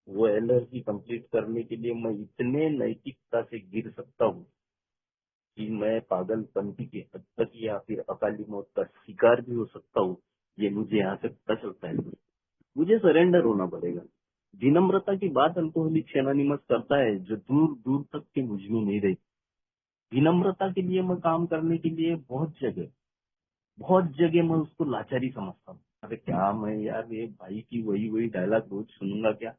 वो एलर्जी कंप्लीट करने के लिए मैं इतने नैतिकता से गिर सकता हूँ कि मैं पागलपंती की हद तक या फिर अकाली मौत का शिकार भी हो सकता हूँ। ये मुझे यहाँ से पता चलता है। मुझे सरेंडर होना पड़ेगा। विनम्रता की बात अल्कोहलिक एनोनिमस करता है जो दूर दूर तक के मुझ में नहीं रही। विनम्रता के लिए मैं काम करने के लिए बहुत जगह मैं उसको लाचारी समझता हूँ। अरे क्या मैं यार ये भाई की वही वही डायलॉग रोज सुनूंगा क्या।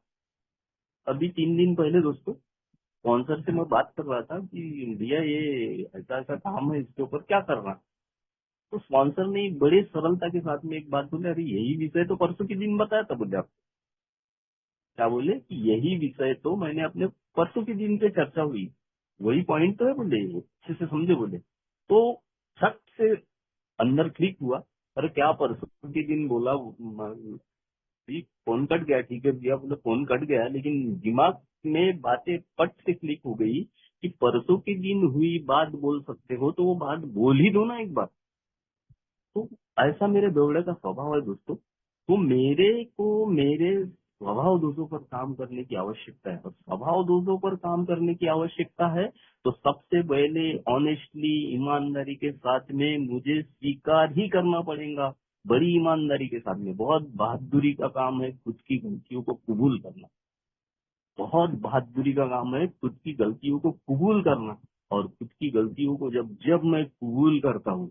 अभी 3 दिन पहले दोस्तों स्पॉन्सर से मैं बात कर रहा था कि भैया ये ऐसा ऐसा काम है, इसके ऊपर क्या करना। तो स्पॉन्सर ने बड़े सरलता के साथ में एक बात बोले, अरे यही विषय तो परसों के दिन बताया था। बोले आप क्या बोले कि यही विषय तो मैंने अपने परसों के दिन पे चर्चा हुई, वही पॉइंट तो है। बोले अच्छे से समझे। बोले तो छट से अंदर क्लिक हुआ। अरे क्या परसों के दिन बोला, भी फोन कट गया। ठीक है भैया, बोले फोन कट गया, लेकिन दिमाग में बातें पट से क्लिक हो गई कि परसों के दिन हुई बात बोल सकते हो तो वो बात बोल ही दो ना एक बार। तो ऐसा मेरे बेवड़े का स्वभाव है दोस्तों। तो मेरे स्वभाव दोषों पर काम करने की आवश्यकता है, और स्वभाव दोषों पर काम करने की आवश्यकता है तो सबसे पहले ऑनेस्टली ईमानदारी के साथ में मुझे स्वीकार ही करना पड़ेगा। बड़ी ईमानदारी के साथ में। बहुत बहादुरी का काम है खुद की गलतियों को कबूल करना। बहुत बहादुरी का काम है खुद की गलतियों को कबूल करना। और खुद की गलतियों को जब जब मैं कबूल करता हूँ,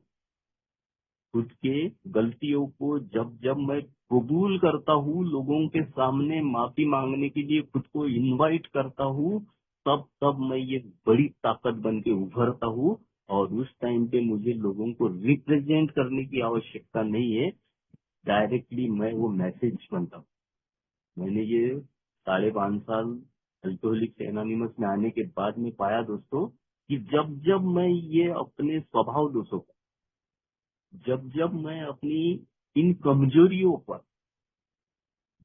खुद के गलतियों को जब जब मैं कबूल करता हूँ, लोगों के सामने माफी मांगने के लिए खुद को इनवाइट करता हूँ, तब तब मैं ये बड़ी ताकत बन के उभरता हूँ। और उस टाइम पे मुझे लोगों को रिप्रेजेंट करने की आवश्यकता नहीं है, डायरेक्टली मैं वो मैसेज बनता हूँ। मैंने ये 5.5 साल अल्कोहलिक एनोनिमस में आने के बाद में पाया दोस्तों कि जब जब मैं ये अपने स्वभाव दोषों को, जब जब मैं अपनी इन कमजोरियों पर,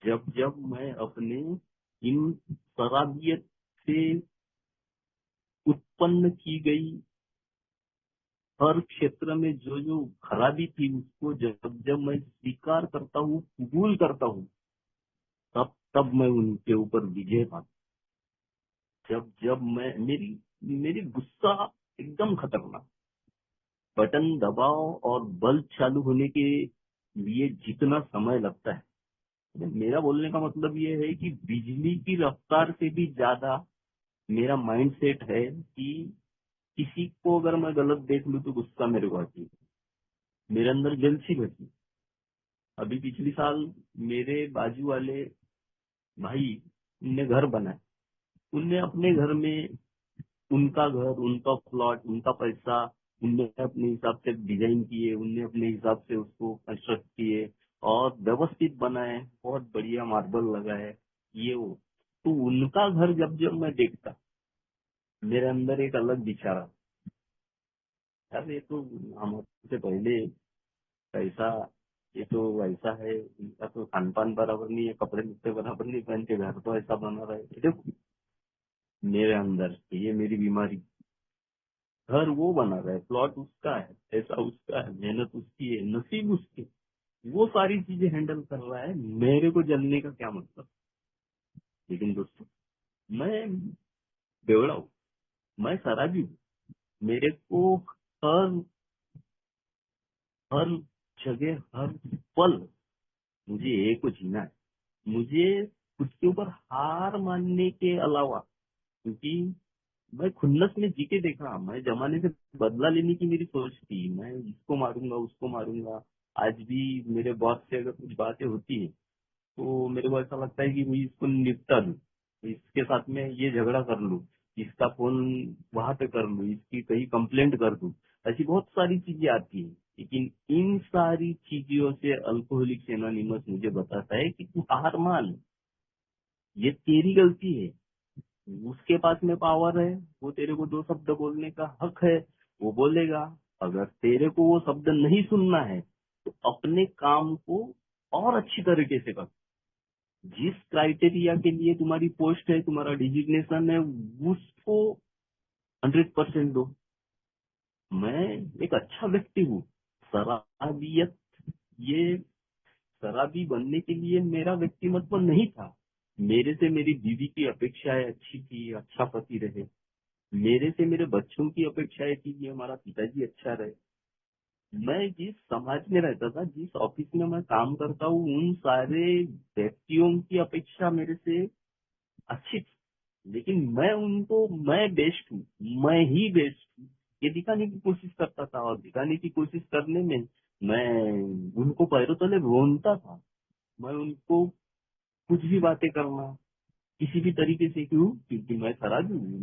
जब जब मैं अपने इन शराबियत से उत्पन्न की गई हर क्षेत्र में जो जो खराबी थी उसको जब जब मैं स्वीकार करता हूँ, कबूल करता हूँ, तब तब मैं उनके ऊपर विजय पाता। जब जब मैं मेरी गुस्सा एकदम खतरनाक, बटन दबाओ और बल्ब चालू होने के लिए जितना समय लगता है, मेरा बोलने का मतलब ये है कि बिजली की रफ्तार से भी ज्यादा मेरा माइंड सेट है कि किसी को अगर मैं गलत देख लूं तो गुस्सा मेरे को आती है। मेरे अंदर जेलसी बची। अभी पिछली साल मेरे बाजू वाले भाई ने घर बनाया। उनने अपने घर में उनका घर, उनका प्लॉट, उनका पैसा उनने अपने हिसाब से डिजाइन किए, उनने अपने हिसाब से उसको कंस्ट्रक्ट किए और व्यवस्थित बनाए, बहुत बढ़िया मार्बल लगाए, ये वो। तो उनका घर जब जब मैं देखता, मेरे अंदर एक अलग विचार, यार ये तो हमसे पहले कैसा, ये तो वैसा है, इनका तो खान पान बराबर नहीं है, कपड़े लत्ते बराबर नहीं पहन के, घर तो ऐसा बना रहा है। देखो मेरे अंदर ये मेरी बीमारी। घर वो बना रहा है, प्लॉट उसका है, पैसा उसका है, मेहनत उसकी है, नसीब उसके, वो सारी चीजें हैंडल कर रहा है, मेरे को जलने का क्या मतलब। लेकिन दोस्तों मैं बेवड़ा हूँ, मैं शराबी हूँ। मेरे को हर हर जगह हर पल मुझे एक को जीना है। मुझे खुद के ऊपर हार मानने के अलावा, क्योंकि मैं खुन्नस में जी के देखा, मैं जमाने से बदला लेने की मेरी सोच थी, मैं इसको मारूंगा उसको मारूंगा। आज भी मेरे बॉस से अगर कुछ बातें होती है तो मेरे को ऐसा लगता है कि मैं इसको निपटा दूं। इसके साथ में ये झगड़ा कर लूं, इसका फोन वहां पे कर लूं, इसकी कहीं कंप्लेंट कर दूं। ऐसी बहुत सारी चीजें आती है, लेकिन इन सारी चीजों से अल्कोहलिक्स एनोनिमस मुझे बताता है कि तू हार मान, ये तेरी गलती है। उसके पास में पावर है, वो तेरे को दो शब्द बोलने का हक है, वो बोलेगा। अगर तेरे को वो शब्द नहीं सुनना है तो अपने काम को और अच्छी तरीके से कर। जिस क्राइटेरिया के लिए तुम्हारी पोस्ट है, तुम्हारा डिजिग्नेशन है, उसको 100% दो। मैं एक अच्छा व्यक्ति हूँ। शराबियत, ये शराबी बनने के लिए मेरा व्यक्तिमत्व नहीं था। मेरे से मेरी बीवी की अपेक्षाएं अच्छी थी, अच्छा पति रहे। मेरे से मेरे बच्चों की अपेक्षाएं थी कि हमारा पिताजी अच्छा रहे। मैं जिस समाज में रहता था, जिस ऑफिस में मैं काम करता हूँ, उन सारे व्यक्तियों की अपेक्षा मेरे से अच्छी थी। लेकिन मैं बेस्ट हूँ, मैं ही बेस्ट हूँ, ये दिखाने की कोशिश करता था। और दिखाने की कोशिश करने में मैं उनको पैरों तले रोनता था। मैं उनको कुछ भी बातें करना किसी भी तरीके से, क्यों? क्योंकि मैं खराब हूँ,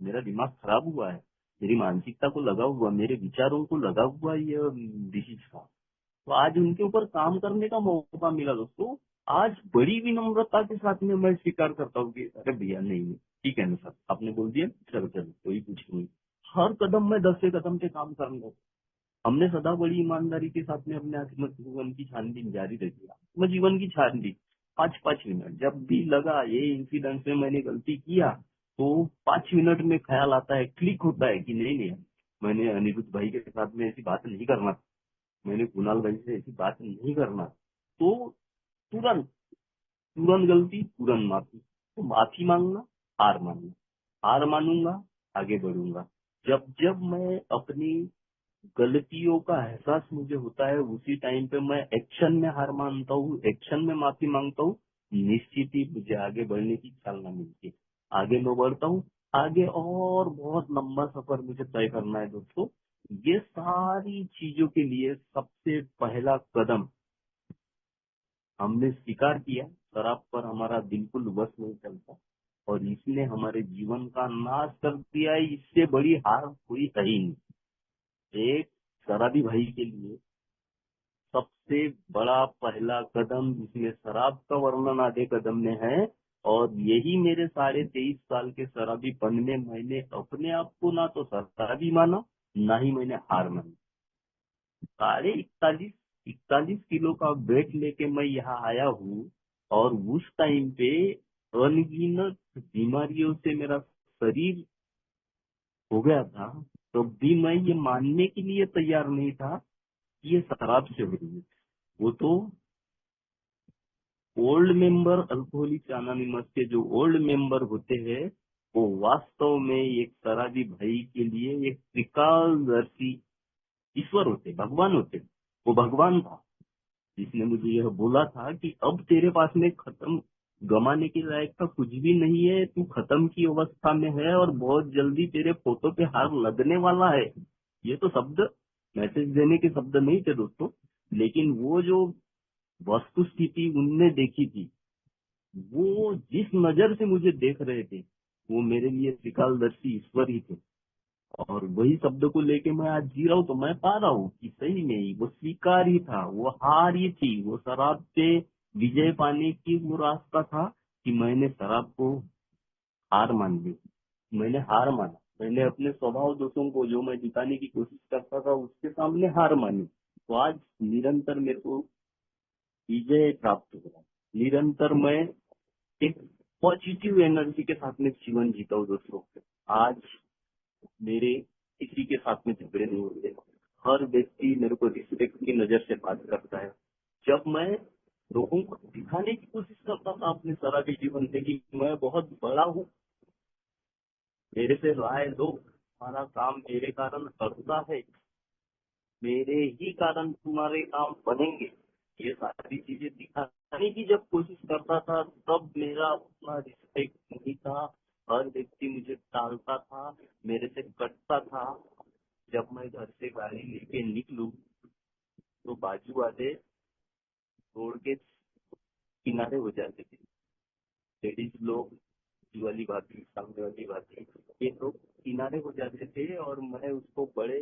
मेरा दिमाग खराब हुआ है, मेरी मानसिकता को लगा हुआ, मेरे विचारों को लगा हुआ ये डिसीज था। तो आज उनके ऊपर काम करने का मौका मिला दोस्तों। आज बड़ी विनम्रता के साथ में मैं स्वीकार करता हूँ कि अरे भैया नहीं, ठीक है ना सर, आपने बोल दिया, चलो चलो कोई कुछ नहीं। हर कदम में 10 कदम पे काम करना। हमने सदा बड़ी ईमानदारी के साथ में अपने आत्मजीवन की छानबीन जारी रखी। आत्मजीवन की छानबीन 5-5 मिनट, जब भी लगा ये इंसिडेंट में मैंने गलती किया, तो 5 मिनट में ख्याल आता है, क्लिक होता है कि नहीं नहीं, मैंने अनिरुद्ध भाई के साथ में ऐसी बात नहीं करना, मैंने कुणाल भाई से ऐसी बात नहीं करना। तो तुरंत तुरंत गलती, तुरंत माफी। तो माफी मांगना, हार मानना, हार मानूंगा, आगे बढ़ूंगा। जब जब मैं अपनी गलतियों का एहसास मुझे होता है, उसी टाइम पे मैं एक्शन में हार मानता हूँ, एक्शन में माफी मांगता हूँ। निश्चित ही मुझे आगे बढ़ने की चालना मिलती है, आगे मैं बढ़ता हूँ। आगे और बहुत लंबा सफर मुझे तय करना है दोस्तों। ये सारी चीजों के लिए सबसे पहला कदम हमने स्वीकार किया, शराब पर हमारा बिल्कुल वश नहीं चलता और इसने हमारे जीवन का नाश कर दिया है। इससे बड़ी हार कोई है ही नहीं। एक शराबी भाई के लिए सबसे बड़ा पहला कदम, जिसमें शराब का वर्णन आधे कदम में है, और यही मेरे 23.5 साल के शराबीपन में मैंने अपने आप को ना तो शराबी माना, ना ही मैंने हार मानी। 41 किलो का वेट लेके मैं यहाँ आया हूँ, और उस टाइम पे अनगिनत बीमारियों से मेरा शरीर हो गया था, तो भी मैं ये मानने के लिए तैयार नहीं था कि ये शराब से हो रही है। वो तो ओल्ड मेंबर अल्कोहलिक्स एनोनिमस के जो ओल्ड मेंबर होते हैं, वो वास्तव में एक शराबी भाई के लिए एक त्रिकालदर्शी ईश्वर होते, भगवान होते। वो भगवान था जिसने मुझे यह बोला था कि अब तेरे पास में खत्म, गमाने के लायक का कुछ भी नहीं है, तू खत्म की अवस्था में है और बहुत जल्दी तेरे फोटो पे हार लगने वाला है। ये तो शब्द मैसेज देने के शब्द नहीं थे दोस्तों, लेकिन वो जो वस्तु स्थिति उनने देखी थी, वो जिस नजर से मुझे देख रहे थे, वो मेरे लिए त्रिकालदर्शी ईश्वर ही थे। और वही शब्द को लेके मैं आज जी रहा हूँ, तो मैं पा रहा हूँ कि सही में ही वो स्वीकार ही था, वो हार ही थी, वो शराब पे विजय पाने की वो रास्ता था कि मैंने शराब को हार मान ली। मैंने हार माना, मैंने अपने स्वभाव दोषों को जो मैं दिखाने की कोशिश करता था उसके सामने हार मानी। तो आज निरंतर मेरे को विजय प्राप्त हो रहा है। निरंतर मैं एक पॉजिटिव एनर्जी के साथ में जीवन जीता हूँ दोस्तों। आज मेरे किसी के साथ में झगड़े नहीं होते, हर व्यक्ति मेरे को रिस्पेक्ट की नजर से बात करता है। जब मैं लोगों को दिखाने की कोशिश करता था अपने शराबी जीवन से कि मैं बहुत बड़ा हूँ, मेरे से राय लो, हमारा काम मेरे कारण करता है, मेरे ही कारण तुम्हारे काम बनेंगे, ये सारी चीजें दिखाने की जब कोशिश करता था, तब मेरा अपना रिस्पेक्ट नहीं था। हर व्यक्ति मुझे टालता था, मेरे से कटता था। जब मैं घर से गाड़ी लेके निकलूं, तो बाजू वाले रोड के किनारे हो जाते थे, लेडीज लोग ये वाली भाभी, सामने वाली भाभी, ये लोग किनारे हो जाते थे और मैं उसको बड़े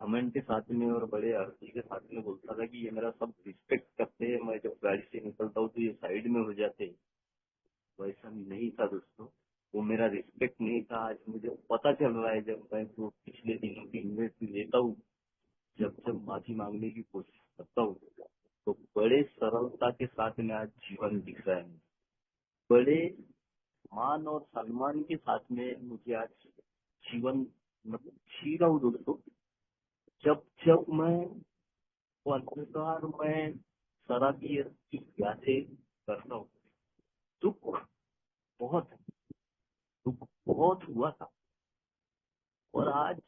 घमंड के साथ में और बड़े हर्षी के साथ में बोलता था कि ये मेरा सब रिस्पेक्ट करते हैं, मैं जब गाड़ी से निकलता हूँ तो ये साइड में हो जाते। वैसा नहीं था दोस्तों, वो मेरा रिस्पेक्ट नहीं था। आज मुझे पता चल रहा है जब मैं वो पिछले दिनों की इन्वेस्ट लेता हूँ, जब जब माफी मांगने की कोशिश करता हूँ, तो बड़े सरलता के साथ में आज जीवन दिख रहा है। बड़े मान और सम्मान के साथ में मुझे आज जीवन मतलब जी रहा हूँ दोस्तों। जब जब मैं वो अंधकार में शराबी की यादें करता हूँ, दुख बहुत दुख बहुत हुआ था। और आज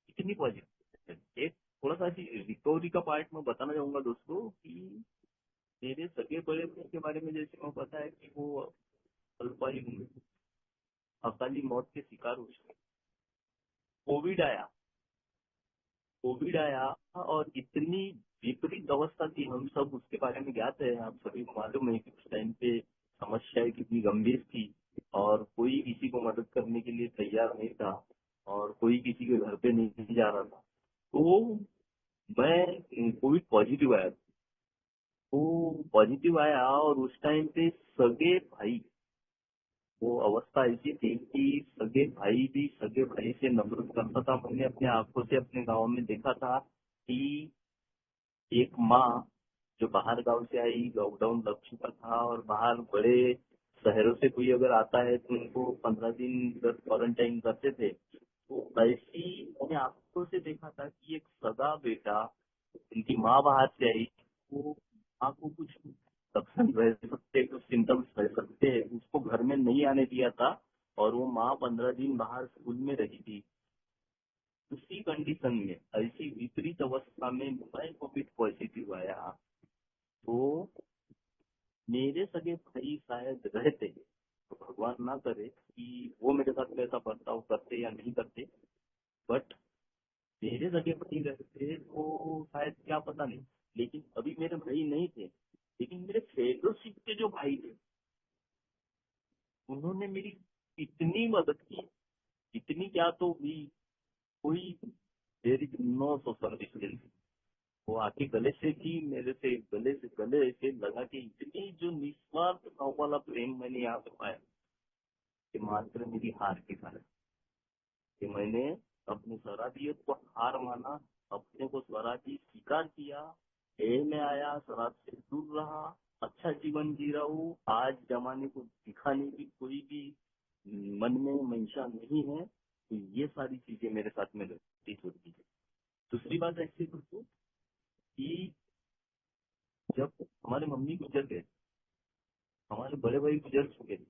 इतनी पॉजिटिव एक थोड़ा सा रिकवरी का पार्ट मैं बताना चाहूंगा दोस्तों कि मेरे सगे बड़े भाई के बारे में जैसे मैं पता है कि वो अल्पायु में अकाली मौत के शिकार हो चुके। कोविड आया, कोविड आया और इतनी विपरीत अवस्था थी, हम सब उसके बारे में ज्ञात है, आप सभी को मालूम है कि उस टाइम पे समस्याएं कितनी गंभीर थी और कोई किसी को मदद करने के लिए तैयार नहीं था और कोई किसी के घर पे नहीं जा रहा था। तो मैं कोविड पॉजिटिव आया, तो पॉजिटिव आया और उस टाइम पे सगे भाई, वो अवस्था ऐसी थी कि सगे भाई भी सगे भाई से नफरत करता था। मैंने अपने आंखों से अपने गांव में देखा था कि एक माँ जो बाहर गांव से आई, लॉकडाउन लग चुका था और बाहर बड़े शहरों से कोई अगर आता है तो उनको 15 दिन क्वारंटाइन करते थे। तो ऐसी मैंने आंखों से देखा था कि एक सगा बेटा, उनकी माँ बाहर से आई, वो माँ को कुछ लक्षण रह सकते, कुछ सिम्टम्स रह सकते हैं, उसको घर में नहीं आने दिया था और वो माँ 15 दिन बाहर स्कूल में रही थी। उसी कंडीशन में ऐसी विपरीत अवस्था में मैं कोविड पॉजिटिव आया। तो मेरे सगे भाई शायद रहते, तो भगवान ना करे कि वो मेरे साथ में ऐसा बर्ताव करते या नहीं करते, बट मेरे सगे भाई रहते तो शायद क्या पता नहीं। लेकिन अभी मेरे भाई नहीं थे, लेकिन मेरे फेलोशिप के जो भाई थे उन्होंने मेरी इतनी मदद की, इतनी क्या तो भी कोई there is no social distance. वो आके गले से की, मेरे से गले से लगा के इतनी जो निस्वार्थ भाव वाला प्रेम मैंने यहाँ पे पाया कि मात्र मेरी हार के कारण, कि मैंने अपनी शराबियत को हार माना, अपने को शराबी स्वीकार किया, ए में आया, शराब से दूर रहा, अच्छा जीवन जी रहा हूँ। आज जमाने को दिखाने की कोई भी मन में मंशा नहीं है। तो ये सारी चीजें मेरे साथ में घटित होती है। दूसरी बात ऐसी दोस्तों कि जब हमारे मम्मी गुजर गए, हमारे बड़े भाई गुजर चुके थे,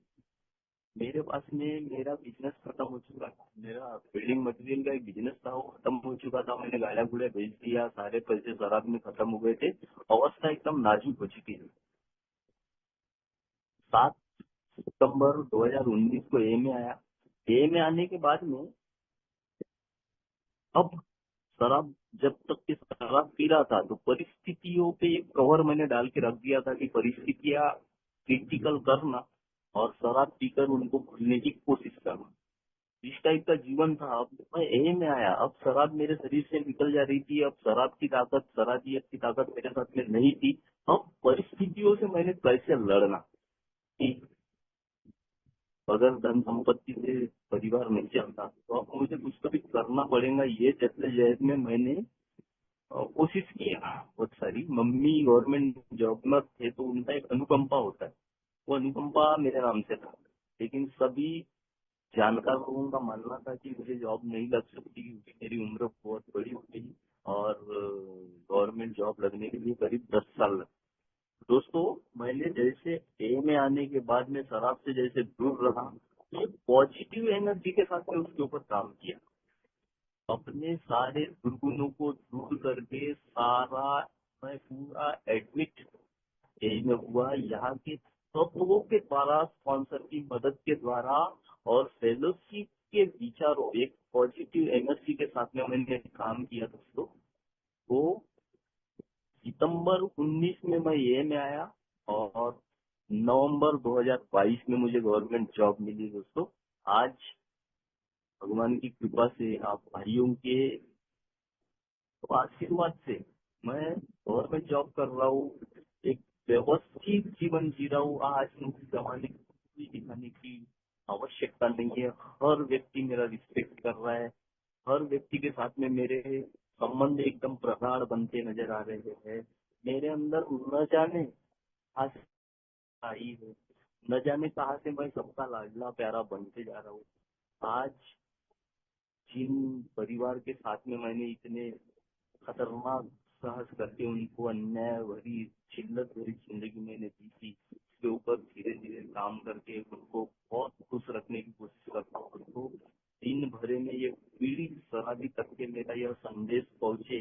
मेरे पास में मेरा बिजनेस खत्म हो चुका था। मेरा बिल्डिंग मटेरियल का एक बिजनेस था, वो खत्म हो चुका था। मैंने गाड़ा गुड़े बेच दिया, सारे पैसे शराब में खत्म हो गए थे, अवस्था एकदम नाजुक हो चुकी है। 7 सितंबर 2019 को ए में आया। ए में आने के बाद में अब शराब, जब तक के शराब पी रहा था तो परिस्थितियों पे एक कवर मैंने डाल के रख दिया था कि परिस्थितियां क्रिटिकल करना और शराब पीकर उनको भूलने की कोशिश करना, इस टाइप का जीवन था। अब मैं ए में आया, अब शराब मेरे शरीर से निकल जा रही थी, अब शराब की ताकत, शराबियत की ताकत मेरे साथ में नहीं थी। अब परिस्थितियों से मैंने कैसे लड़ना कि अगर धन संपत्ति से परिवार नहीं चलता तो अब मुझे कुछ तो भी करना पड़ेगा। ये जद्दोजहद में मैंने कोशिश किया बहुत सारी। मम्मी गवर्नमेंट जॉब में थे तो उनका एक अनुकंपा होता है, वो अनुकंपा मेरे नाम से था। लेकिन सभी जानकार लोगों का मानना था कि मुझे जॉब नहीं लग सकती क्योंकि मेरी उम्र बहुत बड़ी हो गई और गवर्नमेंट जॉब लगने के लिए करीब 10 साल लगे। दोस्तों मैंने जैसे ए में आने के बाद में शराब से जैसे दूर रहा, ये पॉजिटिव एनर्जी के साथ में उसके ऊपर काम किया, अपने सारे दुर्गुणों को दूर करके सारा मैं पूरा एडमिट एज में हुआ। यहाँ के तत्वों के द्वारा, स्पॉन्सर की मदद के द्वारा और फेलोशिप के विचारों, एक पॉजिटिव एनर्जी के साथ में मैंने काम किया दोस्तों। तो सितंबर 19 में मैं ये में आया और नवंबर 2022 में मुझे गवर्नमेंट जॉब मिली दोस्तों। आज भगवान की कृपा से, आप भाइयों के तो आशीर्वाद से मैं गवर्नमेंट जॉब कर रहा हूँ, एक व्यवस्थित जीवन जी रहा हूँ। आज मुझे जमाने की कोई दिखाने की आवश्यकता नहीं है। हर व्यक्ति मेरा रिस्पेक्ट कर रहा है। हर व्यक्ति के साथ में मेरे संबंध एकदम प्रगाढ़ बनते नजर आ रहे हैं। मेरे अंदर न जाने कहाँ से आई है, न जाने कहाँ से मैं सबका लाडला प्यारा बनते जा रहा हूँ। आज जिन परिवार के साथ में मैंने इतने खतरनाक साहस करके उनको अन्याय भरी शिल्लत भरी जिंदगी मैंने दी थी, उसके ऊपर धीरे धीरे काम करके उनको बहुत खुश रखने की कोशिश करता हूँ। उनको दिन भरे में ये पीड़ित शराबी तक के मेरा यह संदेश पहुंचे,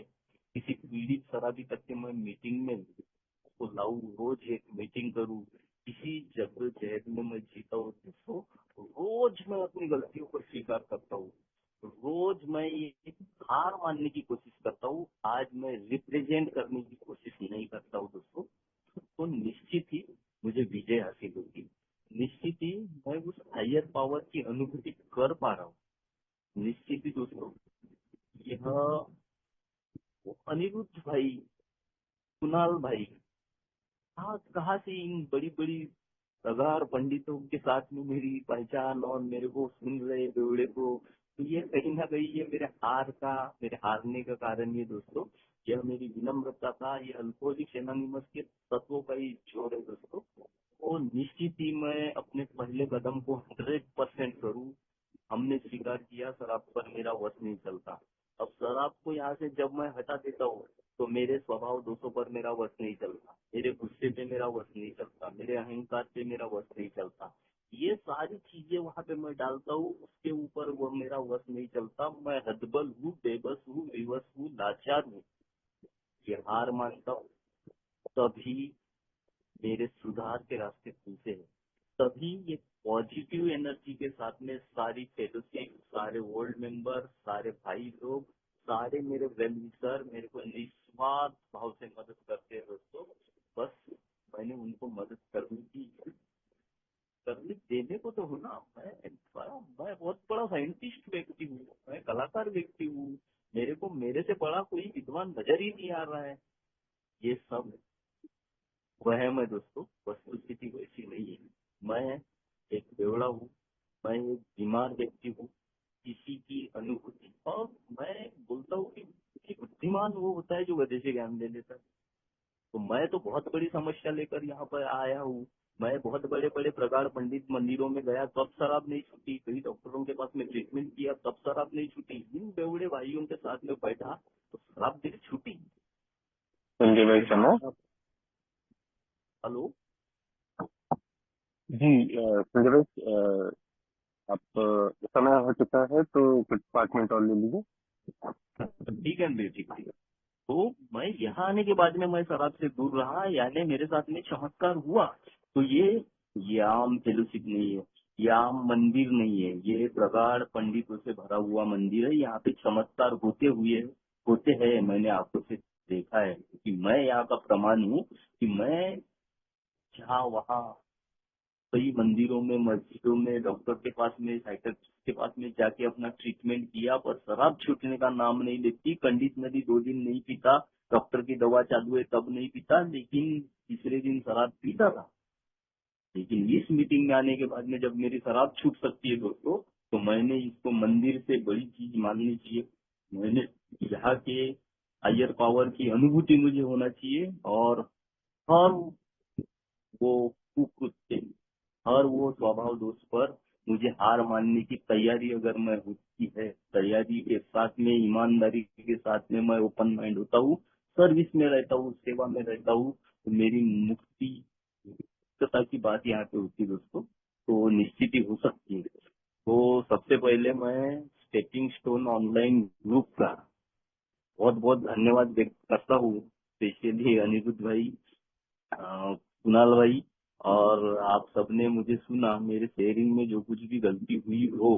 किसी पीड़ित शराबी तक के मैं मीटिंग में उसको लाऊं, रोज एक मीटिंग करूं, किसी जद्दोजहद में मैं जीता हूँ दोस्तों। रोज मैं अपनी गलतियों को स्वीकार करता हूँ। रोज मैं ये हार मानने की कोशिश करता हूँ। आज मैं रिप्रेजेंट करने की कोशिश नहीं करता हूँ दोस्तों। तो निश्चित ही मुझे विजय हासिल होगी। निश्चित ही मैं उस हायर पावर की अनुभूति कर पा रहा हूँ। निश्चित ही दोस्तों, यह अनिरुद्ध भाई, कुणाल भाई, कहाँ कहाँ से इन बड़ी बड़ी प्रगाढ़ पंडितों के साथ में मेरी पहचान और मेरे को सुन रहे बेवड़े को, तो ये कहीं ना कहीं ये मेरे हारने का कारण ये दोस्तों, यह मेरी विनम्रता का, ये अल्कोहलिक एनोनिमस के तत्वों का ही जोड़ है दोस्तों। और निश्चित ही मैं अपने पहले कदम को 100% करूँ। हमने स्वीकार किया शराब पर मेरा वश नहीं चलता। अब शराब को यहाँ से जब मैं हटा देता हूँ तो मेरे स्वभाव दोषों पर मेरा वश नहीं चलता, मेरे गुस्से पे मेरा वश नहीं चलता, मेरे अहंकार पे मेरा वश नहीं चलता। ये सारी चीजें वहां पे मैं डालता हूँ, उसके ऊपर वो मेरा वश नहीं चलता। मैं हदबल हूँ, बेबस हूँ, विवश हूँ, लाचार हूँ, ये हार मानता हूँ। तभी मेरे सुधार के रास्ते खुलते हैं। तभी ये पॉजिटिव एनर्जी के साथ में सारी फेलोशिप, सारे ओल्ड मेंबर, सारे भाई लोग, सारे मेरे वेल विशर मेरे को निस्वार्थ भाव से मदद करते हैं दोस्तों। बस मैंने उनको मदद करने देने को तो हूँ ना। मैं बहुत बड़ा साइंटिस्ट व्यक्ति हूँ, मैं कलाकार व्यक्ति हूँ। मेरे को मेरे से बड़ा कोई विद्वान नजर ही नहीं आ रहा है। ये सब वहम है दोस्तों, वस्तु स्थिति वैसी नहीं है। मैं एक बेवड़ा हूँ, मैं एक बीमार व्यक्ति हूँ, किसी की अनुभूति। और मैं बोलता हूँ कि बुद्धिमान वो होता है जो गधे से ज्ञान ले लेता है। तो मैं तो बहुत बड़ी समस्या लेकर यहाँ पर आया हूँ। मैं बहुत बड़े बड़े प्रगाढ़ पंडित मंदिरों में गया, तब शराब नहीं छूटी। कई डॉक्टरों के पास में ट्रीटमेंट किया, तब शराब नहीं छूटी। इन बेवड़े भाइयों के साथ में बैठा तो शराब मेरी छूटी। संजय भाई सुनो। हेलो। जी संजय भाई, आप समय हो चुका है तो कुछ 5 मिनट और ले लीजिए। ठीक है मेरी, ठीक ठीक। तो मैं यहाँ आने के बाद में मैं शराब से दूर रहा, यानी मेरे साथ में चमत्कार हुआ। तो ये आम फेलोशिप नहीं है, ये आम मंदिर नहीं है, ये प्रगाढ़ पंडितों से भरा हुआ मंदिर है। यहाँ पे चमत्कार होते हैं। मैंने आंखों से देखा है कि मैं यहाँ का प्रमाण हूँ कि मैं जहाँ वहाँ कई मंदिरों में, मस्जिदों में, डॉक्टर के पास में, साइकियाट्रिस्ट के पास में जाके अपना ट्रीटमेंट किया, पर शराब छूटने का नाम नहीं लेती। कंडीशनरी 2 दिन नहीं पीता, डॉक्टर की दवा चालू है तब नहीं पीता, लेकिन तीसरे दिन शराब पीता था। लेकिन इस मीटिंग में आने के बाद में जब मेरी शराब छूट सकती है दोस्तों, तो मैंने इसको मंदिर से बड़ी चीज माननी चाहिए। मैंने यहाँ के हायर पावर की अनुभूति मुझे होना चाहिए। और हर वो कुकृत्य, हर वो स्वभाव दोष पर मुझे हार मानने की तैयारी अगर मैं होती है, तैयारी के साथ में, ईमानदारी के साथ में मैं ओपन माइंड होता हूँ, सर्विस में रहता हूँ, सेवा में रहता हूँ, तो मेरी मुक्ति मुक्तता की बात यहाँ पे होती है दोस्तों। तो निश्चित ही हो सकती है। तो सबसे पहले मैं स्टेपिंग स्टोन ऑनलाइन ग्रुप का बहुत बहुत धन्यवाद व्यक्त करता हूँ, स्पेशली अनिरुद्ध भाई, कुणाल भाई, और आप सबने मुझे सुना। मेरे शेयरिंग में जो कुछ भी गलती हुई हो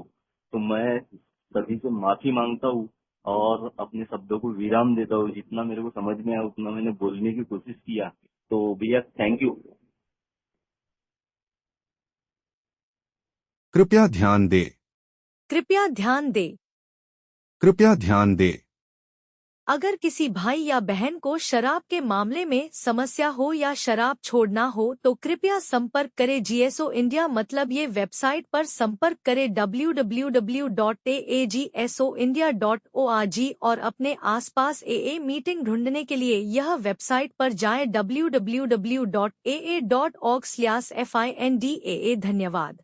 तो मैं सभी से माफी मांगता हूँ और अपने शब्दों को विराम देता हूँ। जितना मेरे को समझ में आया उतना मैंने बोलने की कोशिश किया। तो भैया थैंक यू। कृपया ध्यान दे। कृपया ध्यान दे। कृपया ध्यान दे। अगर किसी भाई या बहन को शराब के मामले में समस्या हो या शराब छोड़ना हो तो कृपया संपर्क करें जीएसओ इंडिया मतलब ये वेबसाइट पर संपर्क करें www.agsoindia.org और अपने आसपास एए मीटिंग ढूंढने के लिए यह वेबसाइट पर जाएं www.aa.org/findaa। धन्यवाद।